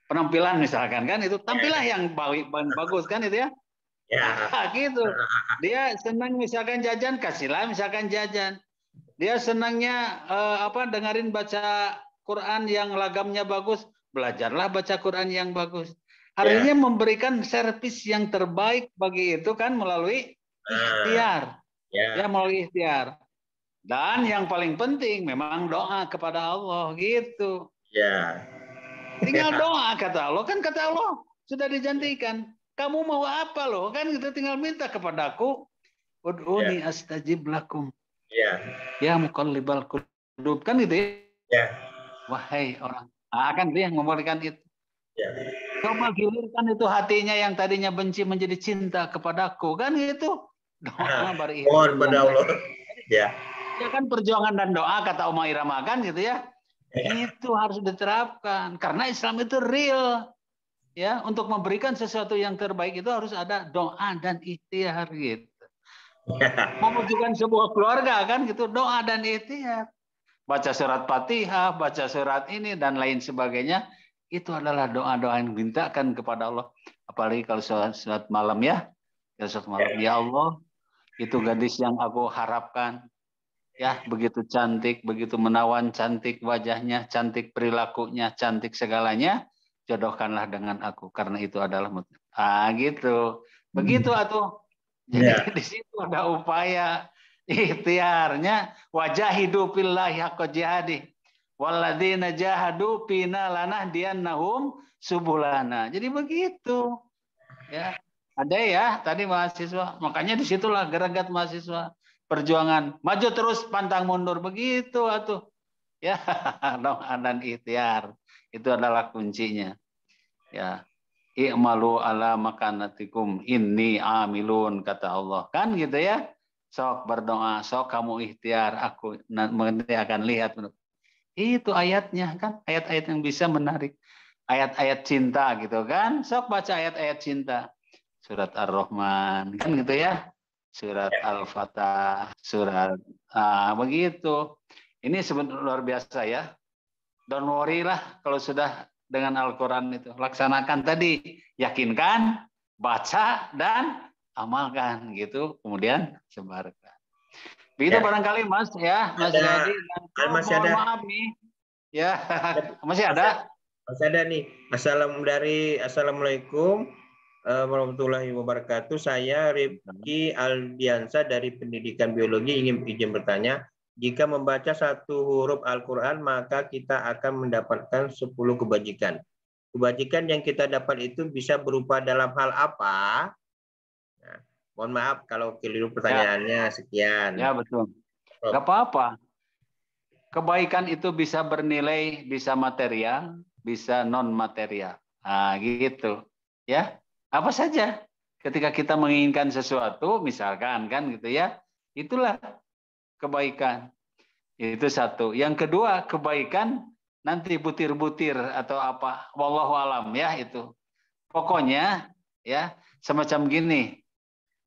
penampilan misalkan kan itu tampillah yang bagus kan itu ya. Nah, gitu. Dia senang misalkan jajan, kasihlah misalkan jajan. Dia senangnya dengerin baca Quran yang lagamnya bagus, belajarlah baca Quran yang bagus. Artinya memberikan servis yang terbaik bagi itu kan melalui ikhtiar. Ya, melalui ikhtiar. Dan yang paling penting memang doa kepada Allah gitu. Ya. Tinggal doa kata Allah, kan kata Allah sudah dijanjikan. Kamu mau apa loh? Kan kita tinggal minta kepadaku. Ud'uni astajib lakum. Ya muqallibal qulub kan gitu ya. Wahai orang. Kan dia yang memberikan itu. Coba gilirkan itu hatinya yang tadinya benci menjadi cinta kepadaku kan gitu. Doa Mohon pada Allah. Ya kan perjuangan dan doa kata Uma Irama kan gitu ya. Itu harus diterapkan karena Islam itu real. Ya, untuk memberikan sesuatu yang terbaik itu harus ada doa dan ikhtiar gitu. Mewujudkan sebuah keluarga kan gitu, doa dan ikhtiar. Baca surat Fatihah, baca surat ini dan lain sebagainya, itu adalah doa-doa yang dimintakan kepada Allah. Apalagi kalau surat malam ya. Ya surat malam, ya Allah, itu gadis yang aku harapkan. Ya, begitu cantik, begitu menawan, cantik wajahnya, cantik perilakunya, cantik segalanya. Jodohkanlah dengan aku karena itu adalah gitu. Begitu atuh. Jadi di situ ada upaya ikhtiarnya wajahidu fillahi haqqa jihadi. Walladzina jahadu fina lanahdiyannahum subulana. Jadi begitu. Ya. Ada ya tadi mahasiswa. Makanya disitulah geragat mahasiswa. perjuangan maju terus pantang mundur begitu atuh. Ya, dong dan ikhtiar. Itu adalah kuncinya. Ya. I'malu ala makanatikum inni amilun kata Allah. Kan gitu ya. Sok berdoa, sok kamu ikhtiar, aku nanti akan lihat. Itu ayatnya kan, ayat-ayat yang bisa menarik. Ayat-ayat cinta gitu kan. Sok baca ayat-ayat cinta. Surat Ar-Rahman kan gitu ya. Surat Al-Fatah, surat begitu. Ini sebenarnya luar biasa ya. Don't worry lah kalau sudah dengan Al-Quran itu. Laksanakan tadi. Yakinkan, baca, dan amalkan. Gitu. Kemudian sebarkan. Begitu Ya. barangkali Mas ya. Mas Riyadi. Masih Mohon ada. maaf nih. Ya, masih ada. Masih ada nih. Assalamualaikum warahmatullahi wabarakatuh. Saya Rifki Aldiansa dari Pendidikan Biologi ingin izin bertanya. Jika membaca satu huruf Al-Quran, maka kita akan mendapatkan 10 kebajikan. Kebajikan yang kita dapat itu bisa berupa dalam hal apa? Nah, mohon maaf kalau keliru pertanyaannya. Sekian. Ya, betul. Gak apa-apa. Kebaikan itu bisa bernilai, bisa material, bisa non material. Nah, gitu. Ya, apa saja. Ketika kita menginginkan sesuatu, misalkan kan gitu ya, itulah kebaikan. Itu satu. Yang kedua, kebaikan nanti butir-butir atau apa, wallahu alam ya itu. Pokoknya ya semacam gini.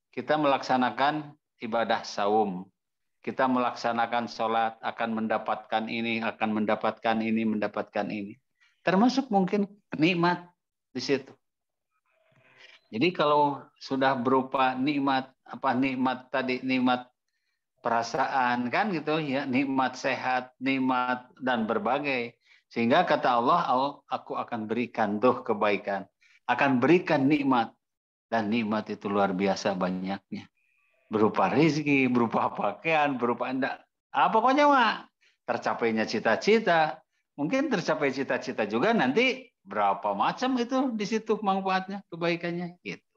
Kita melaksanakan ibadah saum. Kita melaksanakan sholat akan mendapatkan ini, akan mendapatkan ini, mendapatkan ini. Termasuk mungkin nikmat di situ. Jadi kalau sudah berupa nikmat, apa nikmat tadi, nikmat perasaan kan gitu ya, nikmat sehat, nikmat dan berbagai. Sehingga kata Allah, aku akan berikan tuh kebaikan, akan berikan nikmat, dan nikmat itu luar biasa banyaknya. Berupa rezeki, berupa pakaian, berupa pokoknya mah tercapainya cita-cita. Mungkin tercapai cita-cita juga nanti berapa macam itu di situ manfaatnya, kebaikannya gitu.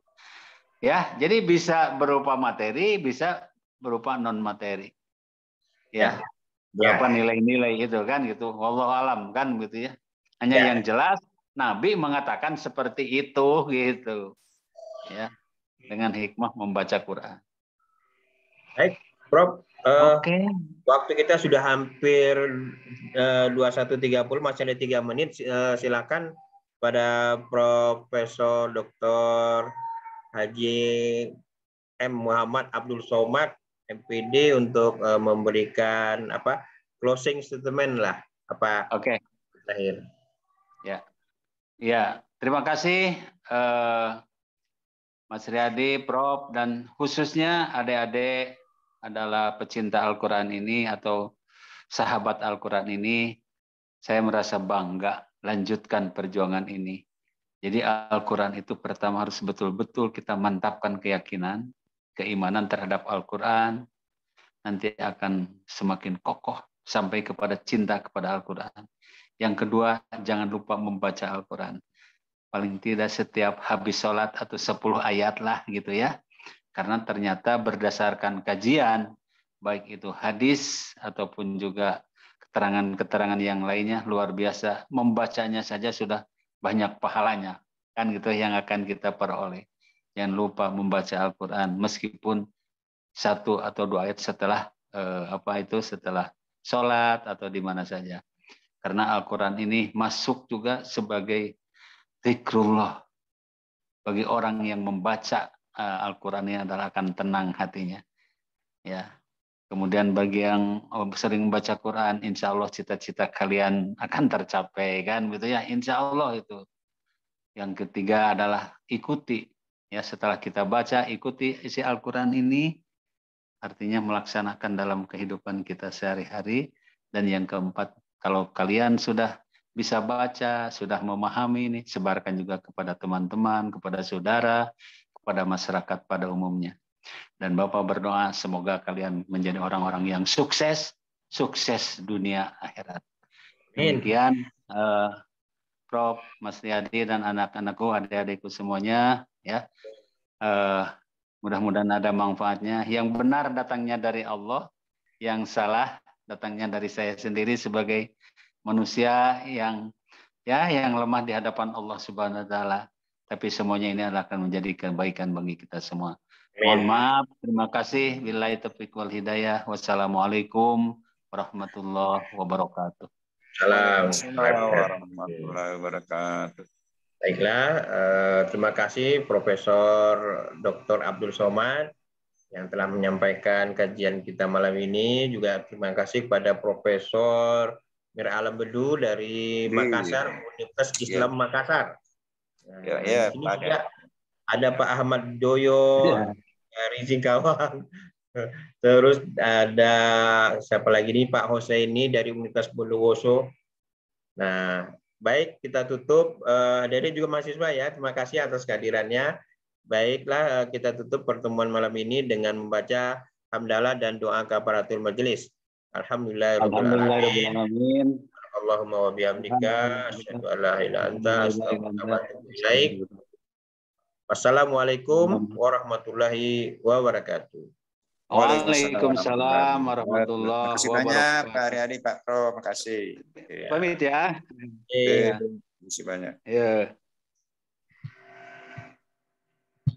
Ya, jadi bisa berupa materi, bisa berupa non materi. Ya. Berapa nilai-nilai itu kan gitu. Wallahu alam kan gitu ya. Hanya yang jelas Nabi mengatakan seperti itu gitu. Ya. Dengan hikmah membaca Quran. Baik, Prof. Oke. Waktu kita sudah hampir 21.30, masih ada 3 menit. Silakan pada Profesor Dr. Haji M. Muhammad Abdul Somad, MPD, untuk memberikan closing statement lah. Oke. Terakhir. Ya. Ya, terima kasih Mas Riyadi, Prof, dan khususnya adik-adik adalah pecinta Al-Quran ini atau sahabat Al-Quran ini. Saya merasa bangga lanjutkan perjuangan ini. Jadi Al-Quran itu pertama harus betul-betul kita mantapkan keyakinan, keimanan terhadap Al-Quran. Nanti akan semakin kokoh sampai kepada cinta kepada Al-Quran. Yang kedua, jangan lupa membaca Al-Quran. Paling tidak setiap habis sholat atau 10 ayat lah gitu ya. Karena ternyata berdasarkan kajian, baik itu hadis ataupun juga keterangan-keterangan yang lainnya, luar biasa. Membacanya saja sudah banyak pahalanya. Kan gitu yang akan kita peroleh. Jangan lupa membaca Al-Quran meskipun 1 atau 2 ayat setelah setelah sholat atau di mana saja. Karena Al-Quran ini masuk juga sebagai zikrullah. Bagi orang yang membaca Al-Quran ini adalah akan tenang hatinya. Ya. Kemudian bagi yang sering membaca Quran, insya Allah cita-cita kalian akan tercapai kan, gitu ya. Insya Allah itu. Yang ketiga adalah ikuti. Ya, setelah kita baca, ikuti isi Al-Quran ini. Artinya melaksanakan dalam kehidupan kita sehari-hari. Dan yang keempat, kalau kalian sudah bisa baca, sudah memahami ini, sebarkan juga kepada teman-teman, kepada saudara, kepada masyarakat pada umumnya. Dan Bapak berdoa semoga kalian menjadi orang-orang yang sukses, sukses dunia akhirat. Demikian Prof, Mas Riyadi dan anak-anakku, adik-adikku semuanya, ya. Mudah-mudahan ada manfaatnya. Yang benar datangnya dari Allah, yang salah datangnya dari saya sendiri sebagai manusia yang lemah di hadapan Allah Subhanahu wa taala. Tapi semuanya ini akan menjadi kebaikan bagi kita semua. Mohon maaf, terima kasih. Billahi taufiq wal hidayah. Wassalamualaikum warahmatullahi wabarakatuh. Waalaikumsalam warahmatullahi wabarakatuh. Baiklah, terima kasih Profesor Dr. Abdul Somad yang telah menyampaikan kajian kita malam ini. Juga terima kasih kepada Profesor Mir Alam Bedu dari Makassar, Universitas Islam Makassar. Nah, di sini juga ada Pak Ahmad Doyo dari Singkawang. Terus ada siapa lagi nih, Pak Hoseini dari Universitas Bondowoso. Nah, baik, kita tutup. Dede juga mahasiswa ya, terima kasih atas kehadirannya. Baiklah, kita tutup pertemuan malam ini dengan membaca hamdalah dan doa kafaratul majelis. Alhamdulillahirobbilalamin. Allahumma wa bihamdika asyhadu an la ilaha illa anta astaghfiruka wa atubu ilaik. Wassalamualaikum warahmatullahi wabarakatuh. Waalaikumsalam warahmatullahi wabarakatuh. Terima kasih banyak Pak Aryadi, Pak Pro, makasih. Pamit ya. Terima kasih banyak. Ya.